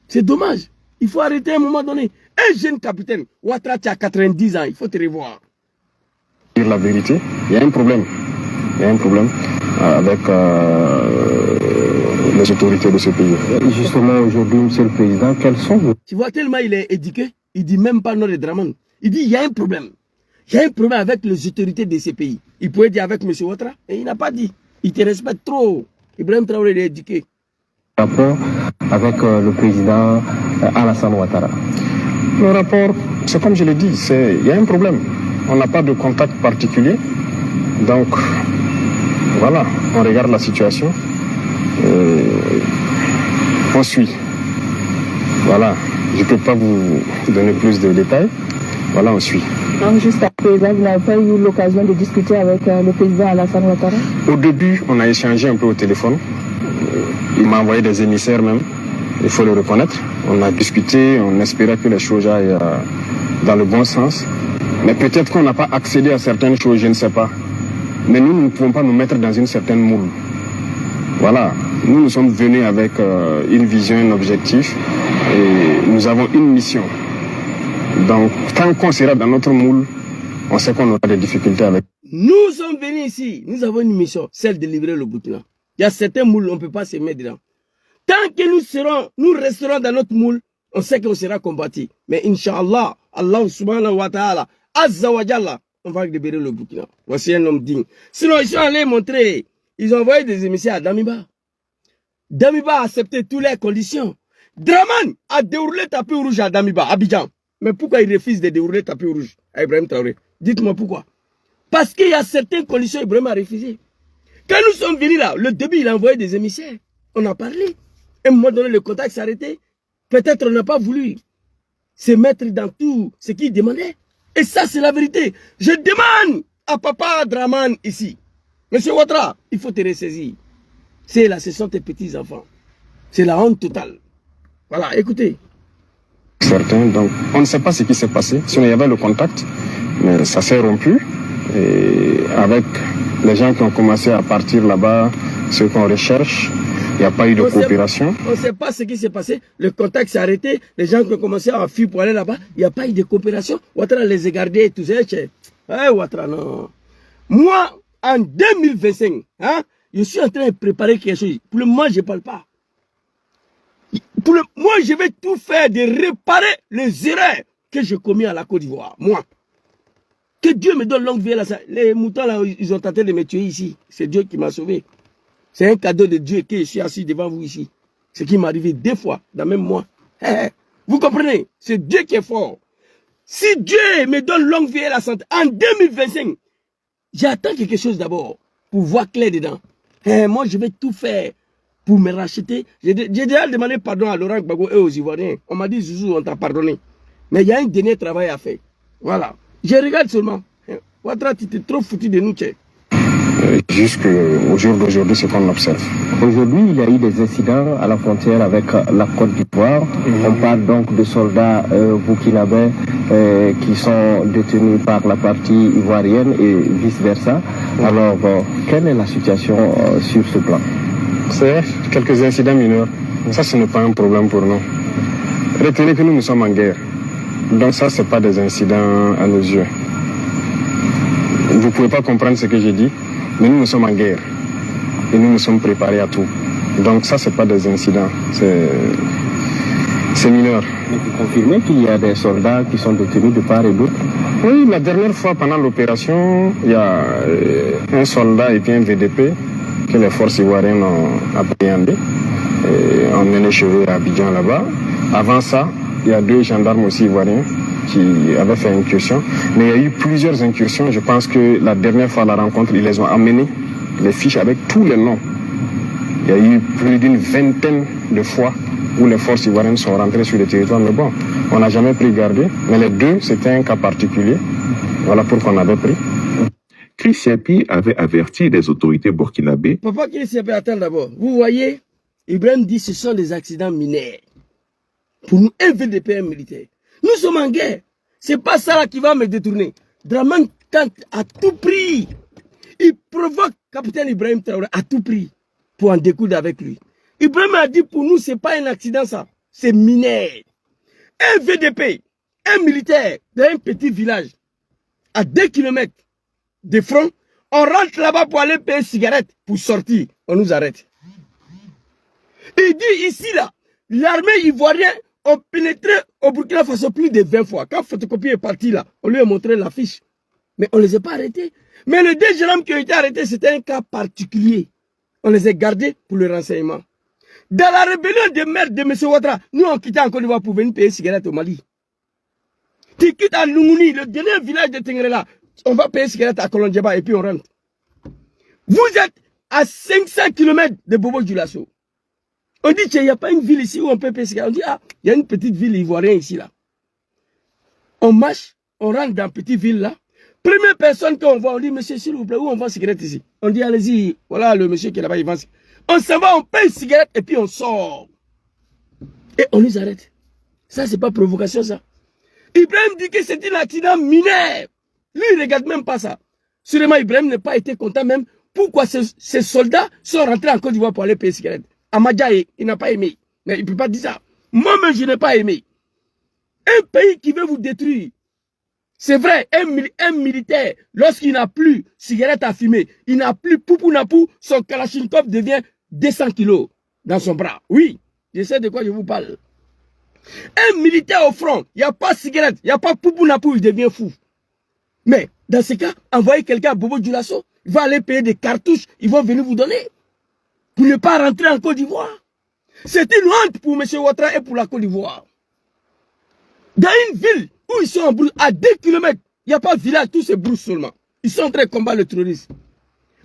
C'est dommage. Il faut arrêter à un moment donné. Un jeune capitaine, Ouattara, tu as 90 ans, il faut te revoir. Dire la vérité, il y a un problème. Il y a un problème avec les autorités de ce pays. Justement, aujourd'hui, Monsieur le Président, quels sont vos... Tu vois, tellement il est éduqué, il dit même pas non de Dramane. Il dit il y a un problème. Il y a un problème avec les autorités de ces pays. Il pouvait dire avec M. Ouattara, et il n'a pas dit. Il te respecte trop. Ibrahim Traoré est éduqué. Rapport avec le président Alassane Ouattara. Le rapport, c'est comme je l'ai dit, il y a un problème. On n'a pas de contact particulier. Donc, voilà, on regarde la situation. On suit. Voilà, je ne peux pas vous donner plus de détails. Voilà, on suit. Donc, juste à présent, vous n'avez pas eu l'occasion de discuter avec le président Alassane Ouattara? Au début, on a échangé un peu au téléphone. Il m'a envoyé des émissaires même, il faut le reconnaître. On a discuté, on espérait que les choses aillent dans le bon sens. Mais peut-être qu'on n'a pas accédé à certaines choses, je ne sais pas. Mais nous ne pouvons pas nous mettre dans une certaine moule. Voilà, nous sommes venus avec une vision, un objectif, et nous avons une mission. Donc, tant qu'on sera dans notre moule, on sait qu'on aura des difficultés avec. Nous sommes venus ici, nous avons une mission, celle de livrer le Burkina. Il y a certains moules, on ne peut pas se mettre dedans. Tant que nous resterons dans notre moule, on sait qu'on sera combattu. Mais Inch'Allah, Allah subhanahu wa ta'ala, Azza wa Jalla, on va libérer le Burkina. Voici un homme digne. Sinon, ils sont allés montrer, ils ont envoyé des émissaires à Damiba. Damiba a accepté toutes les conditions. Dramane a déroulé tapis rouge à Damiba, Abidjan. Mais pourquoi il refuse de dérouler tapis rouge à Ibrahim Traoré? Dites-moi pourquoi. Parce qu'il y a certaines conditions, Ibrahim a refusé. Quand nous sommes venus là, le début, il a envoyé des émissaires. On a parlé. À un moment donné, le contact s'est arrêté. Peut-être on n'a pas voulu se mettre dans tout ce qu'il demandait. Et ça, c'est la vérité. Je demande à papa Dramane ici. Monsieur Ouattara, il faut te ressaisir. C'est là, ce sont tes petits-enfants. C'est la honte totale. Voilà, écoutez. Certains, donc on ne sait pas ce qui s'est passé. Sinon, il y avait le contact, mais ça s'est rompu. Et avec les gens qui ont commencé à partir là-bas, ceux qu'on recherche, il n'y a pas eu de coopération. On ne sait pas ce qui s'est passé. Le contact s'est arrêté. Les gens qui ont commencé à fuir pour aller là-bas, il n'y a pas eu de coopération. Ouattara les a gardés et tout ça. Ouattara, non. Moi, en 2025, hein, je suis en train de préparer quelque chose. Pour le moment, je ne parle pas. Moi, je vais tout faire de réparer les erreurs que j'ai commises à la Côte d'Ivoire. Moi. Que Dieu me donne longue vie. Là, les moutons, là, ils ont tenté de me tuer ici. C'est Dieu qui m'a sauvé. C'est un cadeau de Dieu que je suis assis devant vous ici. Ce qui m'est arrivé 2 fois dans le même mois. Vous comprenez? C'est Dieu qui est fort. Si Dieu me donne longue vie et la santé, en 2025, j'attends quelque chose d'abord pour voir clair dedans. Moi, je vais tout faire pour me racheter. J'ai déjà demandé pardon à Laurent Gbagbo et aux Ivoiriens. On m'a dit, Zouzou, on t'a pardonné. Mais il y a un dernier travail à faire. Voilà. Je regarde seulement. Ouattara, tu t'es trop foutu de nous, tchè. jusqu'au jour d'aujourd'hui, ce qu'on observe. Aujourd'hui, il y a eu des incidents à la frontière avec la Côte d'Ivoire. On parle donc de soldats burkinabés qui sont détenus par la partie ivoirienne et vice-versa. Alors, quelle est la situation sur ce plan? C'est quelques incidents mineurs. Ça, ce n'est pas un problème pour nous. Retenez que nous sommes en guerre. Donc ça, ce n'est pas des incidents à nos yeux. Vous ne pouvez pas comprendre ce que j'ai dit, mais nous sommes en guerre. Et nous nous sommes préparés à tout. Donc ça, ce n'est pas des incidents. C'est mineur. Mais vous confirmez qu'il y a des soldats qui sont détenus de part et d'autre? Oui, la dernière fois, pendant l'opération, il y a un soldat et puis un VDP que les forces ivoiriennes ont appréhendé. On menait chez eux à Abidjan là-bas. Avant ça, il y a 2 gendarmes aussi ivoiriens qui avaient fait une incursion. Mais il y a eu plusieurs incursions. Je pense que la dernière fois à la rencontre, ils les ont amenés, les fiches avec tous les noms. Il y a eu plus d'une vingtaine de fois où les forces ivoiriennes sont rentrées sur le territoire. Mais bon, on n'a jamais pris garde. Mais les 2, c'était un cas particulier. Voilà pourquoi on avait pris. Chris Yapi avait averti les autorités burkinabées. Papa Chris Yapi, attends d'abord. Vous voyez, Ibrahim dit que ce sont des accidents mineurs. Pour nous, un VDP militaire. Nous sommes en guerre. C'est pas ça là qui va me détourner. Draman tente à tout prix. Il provoque capitaine Ibrahim Traoré à tout prix pour en découdre avec lui. Ibrahim a dit pour nous, c'est pas un accident ça. C'est mineur. Un VDP, un militaire dans un petit village à 2 km de front, on rentre là-bas pour aller payer cigarette pour sortir. On nous arrête. Il dit ici là, l'armée ivoirienne a pénétré au Burkina Faso plus de 20 fois. Quand Photocopie est parti là, on lui a montré l'affiche. Mais on ne les a pas arrêtés. Mais les 2 jeunes hommes qui ont été arrêtés, c'était un cas particulier. On les a gardés pour le renseignement. Dans la rébellion des maires de M. Ouattara, nous on quitté en Côte d'Ivoire pour venir payer cigarette au Mali. Tu quittes à Lungouni, le dernier village de Tengrela, on va payer cigarette à Kolondjeba et puis on rentre. Vous êtes à 500 km de Bobo Dioulasso. On dit qu'il n'y a pas une ville ici où on peut payer cigarette. On dit, ah, il y a une petite ville ivoirienne ici là. On marche, on rentre dans une petite ville là. Première personne qu'on voit, on dit, monsieur, s'il vous plaît, où on vend cigarette ici? On dit, allez-y, voilà le monsieur qui est là-bas, il vend cigarette. On s'en va, on paye cigarette et puis on sort. Et on nous arrête. Ça, c'est pas provocation, ça. Ibrahim dit que c'est un accident mineur. Lui, il ne regarde même pas ça. Sûrement, Ibrahim n'a pas été content même. Pourquoi ces soldats sont rentrés en Côte d'Ivoire pour aller payer cigarette? Amadjaye, il n'a pas aimé. Mais il ne peut pas dire ça. Moi-même, je n'ai pas aimé. Un pays qui veut vous détruire. C'est vrai, un militaire, lorsqu'il n'a plus cigarette à fumer, il n'a plus poupou-napou, son Kalachnikov devient 200 kilos dans son bras. Oui, je sais de quoi je vous parle. Un militaire au front, il n'y a pas de cigarette, il n'y a pas poupou-napou, il devient fou. Mais dans ce cas, envoyez quelqu'un à Bobo Dioulasso, il va aller payer des cartouches, ils vont venir vous donner. Pour ne pas rentrer en Côte d'Ivoire. C'est une honte pour M. Ouattara et pour la Côte d'Ivoire. Dans une ville où ils sont en brousse, à 2 km, il n'y a pas de village, tous ces brousses seulement. Ils sont en train de combattre le terrorisme.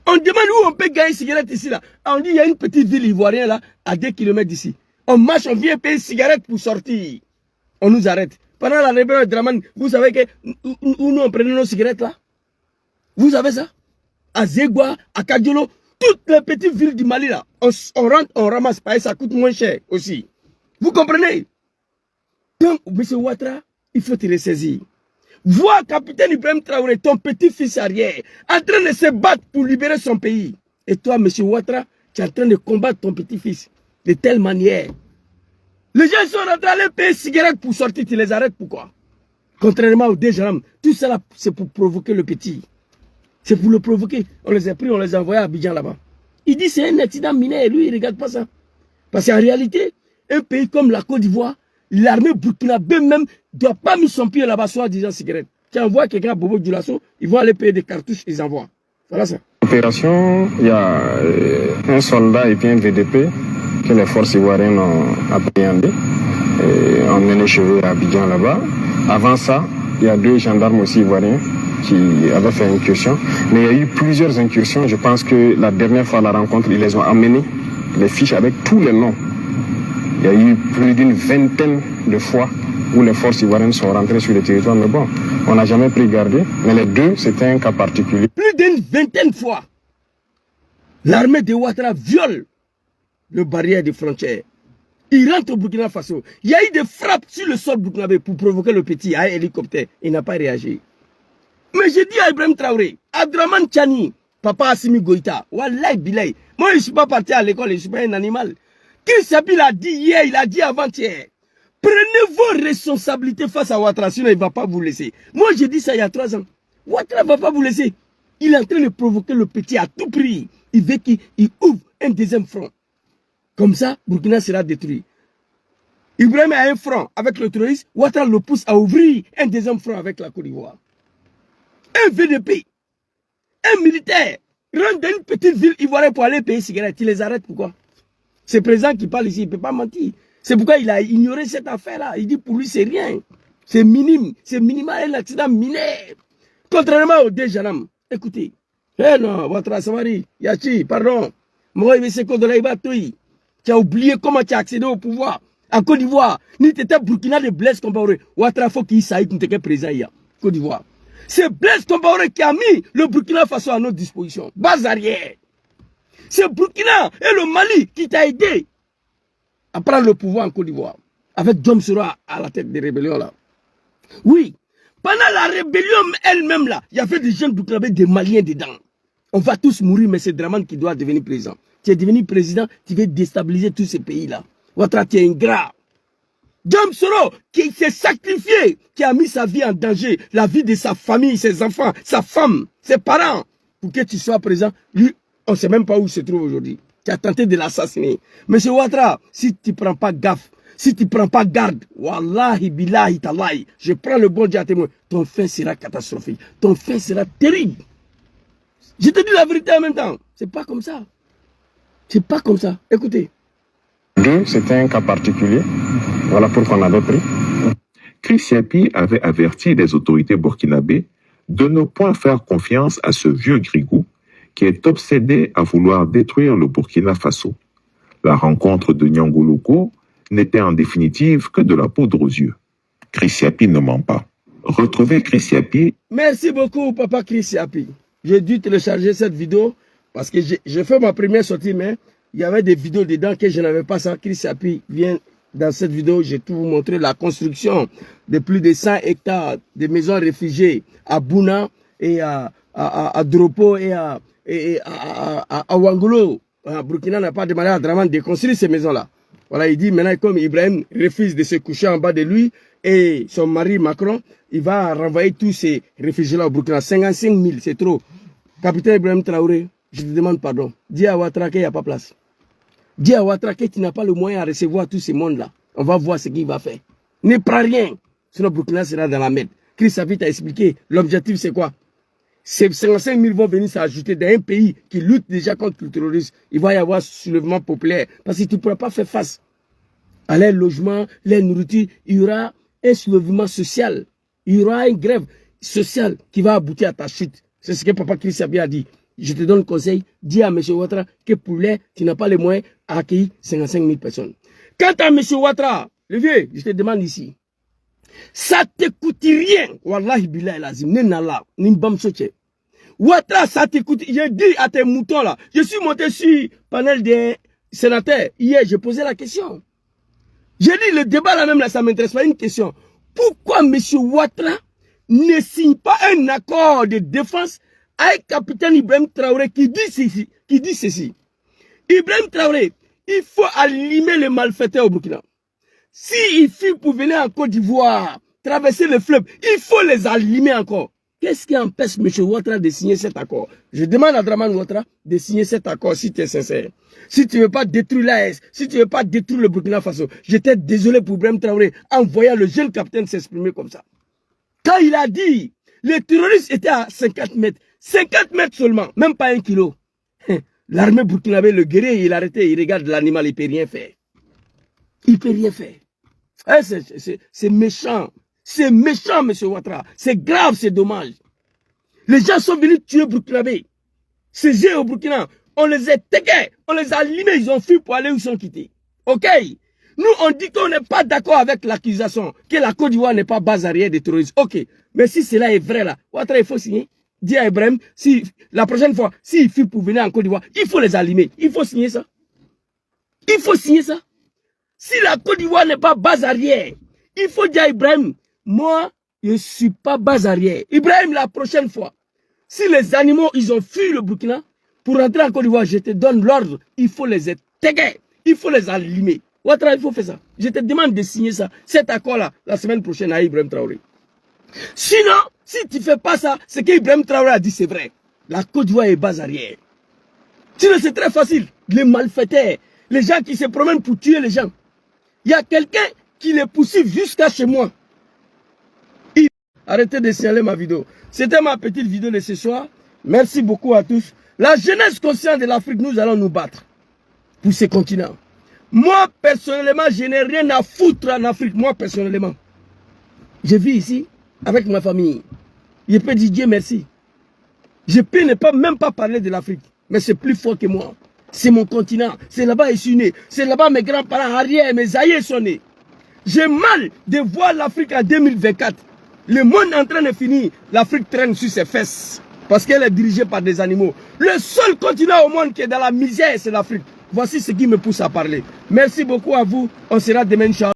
On demande où on peut gagner une cigarette ici là. On dit il y a une petite ville ivoirienne là, à 2 km d'ici. On marche, on vient payer une cigarette pour sortir. On nous arrête. Pendant la rébellion de Draman, vous savez que où nous on prenait nos cigarettes là? Vous savez ça? À Zegwa, à Kadjolo, toutes les petites villes du Mali là, on rentre, on ramasse, parce que ça coûte moins cher aussi. Vous comprenez? Donc, M. Ouattara, il faut te ressaisir. Vois capitaine Ibrahim Traoré, ton petit-fils arrière, en train de se battre pour libérer son pays. Et toi, M. Ouattara, tu es en train de combattre ton petit-fils de telle manière. Les gens sont en train de payer cigarettes pour sortir, tu les arrêtes, pourquoi? Contrairement aux deux gendarmes, tout ça c'est pour provoquer le petit. C'est pour le provoquer. On les a pris, on les a envoyés à Abidjan là-bas. Il dit c'est un accident mineur, lui il ne regarde pas ça. Parce qu'en réalité, un pays comme la Côte d'Ivoire, l'armée burkinabé même ne doit pas mettre son pied là-bas soit disant cigarette. Tu envoies quelqu'un à Bobo Dioulasso, ils vont aller payer des cartouches, ils envoient. Voilà ça. Opération, il y a un soldat et puis un VDP que les forces ivoiriennes ont appréhendé. On menait chez eux à Abidjan là-bas. Avant ça, il y a 2 gendarmes aussi ivoiriens qui avaient fait une incursion. Mais il y a eu plusieurs incursions. Je pense que la dernière fois à la rencontre, ils les ont amenés, les fiches avec tous les noms. Il y a eu plus d'une vingtaine de fois où les forces ivoiriennes sont rentrées sur le territoire. Mais bon, on n'a jamais pris garde. Mais les 2, c'était un cas particulier. Plus d'une vingtaine de fois. L'armée de Ouattara viole le barrière des frontières. Il rentre au Burkina Faso. Il y a eu des frappes sur le sol burkinabé pour provoquer le petit à un hélicoptère. Il n'a pas réagi. Mais j'ai dit à Ibrahim Traoré, Abdraman Tchani, Papa Assimi Goïta, Wallahi Bilay, moi je ne suis pas parti à l'école, je ne suis pas un animal. Chris Yapi l'a dit hier, il a dit avant-hier. Prenez vos responsabilités face à Ouattara, sinon il ne va pas vous laisser. Moi j'ai dit ça il y a 3 ans. Ouattara ne va pas vous laisser. Il est en train de provoquer le petit à tout prix. Il veut qu'il ouvre un deuxième front. Comme ça, Burkina sera détruit. Ibrahim a un front avec le terrorisme. Ouattara le pousse à ouvrir un deuxième front avec la Côte d'Ivoire. Un VDP, un militaire, rentre dans une petite ville ivoirienne pour aller payer cigarettes. Tu les arrêtes pourquoi? C'est le président qui parle ici, il ne peut pas mentir. C'est pourquoi il a ignoré cette affaire-là. Il dit pour lui c'est rien. C'est minime, c'est minimal, un accident mineur. Contrairement au Dejanam. Écoutez. Eh non, Ouattara Samari, Yachi, pardon. Moi, il se de la tu as oublié comment tu as accédé au pouvoir. En Côte d'Ivoire, ni tu étais Burkina de Blaise Compaoré. Ouattara faut qu'il s'aille, tu n'étais que président hier. Côte d'Ivoire. C'est Blaise Compaoré qui a mis le Burkina Faso à notre disposition. Base arrière. C'est Burkina et le Mali qui t'a aidé à prendre le pouvoir en Côte d'Ivoire. Avec Djom Sura à la tête des rébellions là. Oui. Pendant la rébellion elle-même là, il y avait des jeunes burkinabés, des Maliens dedans. On va tous mourir, mais c'est Dramane qui doit devenir président. Tu es devenu président, tu veux déstabiliser tous ces pays-là. Ouattara, tu es ingrat. Djom Soro, qui s'est sacrifié, qui a mis sa vie en danger, la vie de sa famille, ses enfants, sa femme, ses parents, pour que tu sois président. Lui, on ne sait même pas où il se trouve aujourd'hui. Tu as tenté de l'assassiner. Monsieur Ouattara, si tu ne prends pas gaffe, si tu ne prends pas garde, wallahi billahi talahi, je prends le bon Dieu à témoin, ton fin sera catastrophique. Ton fin sera terrible. Je te dis la vérité en même temps. C'est pas comme ça. C'est pas comme ça. Écoutez. C'était un cas particulier. Voilà pourquoi on avait pris. Chris Yapi avait averti les autorités burkinabées de ne point faire confiance à ce vieux grigou qui est obsédé à vouloir détruire le Burkina Faso. La rencontre de Nyangoloko n'était en définitive que de la poudre aux yeux. Chris Yapi ne ment pas. Retrouvez Chris Yapi. Merci beaucoup, papa Chris Yapi. J'ai dû télécharger cette vidéo parce que j'ai fait ma première sortie, mais il y avait des vidéos dedans que je n'avais pas ça. Chris Yapi vient dans cette vidéo, j'ai tout vous montré la construction de plus de 100 hectares de maisons réfugiées à Bouna et à Dropo et à Ouangolo. Burkina n'a pas demandé à Dramane de construire ces maisons-là. Voilà, il dit maintenant, comme Ibrahim refuse de se coucher en bas de lui et son mari Macron, il va renvoyer tous ces réfugiés-là au Burkina. 55 000, c'est trop. Capitaine Ibrahim Traoré, je te demande pardon. Dis à Ouattara qu'il n'y a pas place. Dis à Ouattara que tu n'as pas le moyen à recevoir tous ces mondes-là. On va voir ce qu'il va faire. Ne prends rien. Sinon, Burkina sera dans la merde. Chris Yapi t'a expliqué. L'objectif, c'est quoi? Ces 55 000 vont venir s'ajouter dans un pays qui lutte déjà contre le terrorisme. Il va y avoir soulèvement populaire. Parce que tu ne pourras pas faire face à leur logement, leur nourriture. Il y aura un soulèvement social. Il y aura une grève sociale qui va aboutir à ta chute. C'est ce que papa Chris Yapi a dit. Je te donne le conseil, dis à M. Ouattara que pour l'air, tu n'as pas les moyens à accueillir 55 000 personnes. Quant à M. Ouattara, le vieux, je te demande ici, ça ne te coûte rien. Wallahi billahi lazim, nenala, nimbam soche. Ouattara, ça te coûte. J'ai dit à tes moutons là, je suis monté sur le panel des sénateurs. Hier, j'ai posé la question. J'ai dit, le débat là même, là, ça ne m'intéresse pas. Une question. Pourquoi M. Ouattara ne signe pas un accord de défense avec capitaine Ibrahim Traoré qui dit ceci. Ibrahim Traoré, il faut allumer les malfaiteurs au Burkina. S'il fuit pour venir en Côte d'Ivoire, traverser le fleuve, il faut les allumer encore. Qu'est-ce qui empêche M. Ouattara de signer cet accord? Je demande à Dramane Ouattara de signer cet accord si tu es sincère. Si tu ne veux pas détruire l'AS, si tu ne veux pas détruire le Burkina Faso, j'étais désolé pour Ibrahim Traoré en voyant le jeune capitaine s'exprimer comme ça. Quand il a dit, les terroristes étaient à 50 mètres. 50 mètres seulement, même pas 1 kilo. L'armée burkinabé, le guerrier, il a arrêté, il regarde l'animal, il ne peut rien faire. Il ne peut rien faire. C'est méchant. C'est méchant, M. Ouattara. C'est grave, c'est dommage. Les gens sont venus tuer Burkinabé. Ces jeux au Burkina, on les a tagués, on les a allumés, ils ont fui pour aller où ils sont quittés. Ok? Nous, on dit qu'on n'est pas d'accord avec l'accusation que la Côte d'Ivoire n'est pas base arrière des terroristes. Ok. Mais si cela est vrai là, Ouattara, il faut signer. dit à Ibrahim, si la prochaine fois, s'il fuit pour venir en Côte d'Ivoire, il faut les allumer. Il faut signer ça. Il faut signer ça. Si la Côte d'Ivoire n'est pas base arrière, il faut dire à Ibrahim, moi, je ne suis pas base arrière. Ibrahim, la prochaine fois, si les animaux, ils ont fui le Burkina, pour rentrer en Côte d'Ivoire, je te donne l'ordre, il faut les éteigner, il faut les allumer. Ouattara, il faut faire ça. Je te demande de signer ça, cet accord-là, la semaine prochaine à Ibrahim Traoré. Sinon, si tu ne fais pas ça, ce qu'Ibrahim Traoré a dit, c'est vrai. La Côte d'Ivoire est base arrière. Sinon, c'est très facile. Les malfaiteurs, les gens qui se promènent pour tuer les gens. Il y a quelqu'un qui les poursuit jusqu'à chez moi. Arrêtez de signaler ma vidéo. C'était ma petite vidéo de ce soir. Merci beaucoup à tous. La jeunesse consciente de l'Afrique, nous allons nous battre pour ce continent. Moi, personnellement, je n'ai rien à foutre en Afrique. Moi, personnellement. Je vis ici avec ma famille. Je peux dire Dieu merci. Je peux ne pas, même pas parler de l'Afrique. Mais c'est plus fort que moi. C'est mon continent. C'est là-bas que je suis né. C'est là-bas mes grands-parents arrière, mes aïeux sont nés. J'ai mal de voir l'Afrique en 2024. Le monde est en train de finir. L'Afrique traîne sur ses fesses. Parce qu'elle est dirigée par des animaux. Le seul continent au monde qui est dans la misère, c'est l'Afrique. Voici ce qui me pousse à parler. Merci beaucoup à vous. On sera demain, Inch'Allah.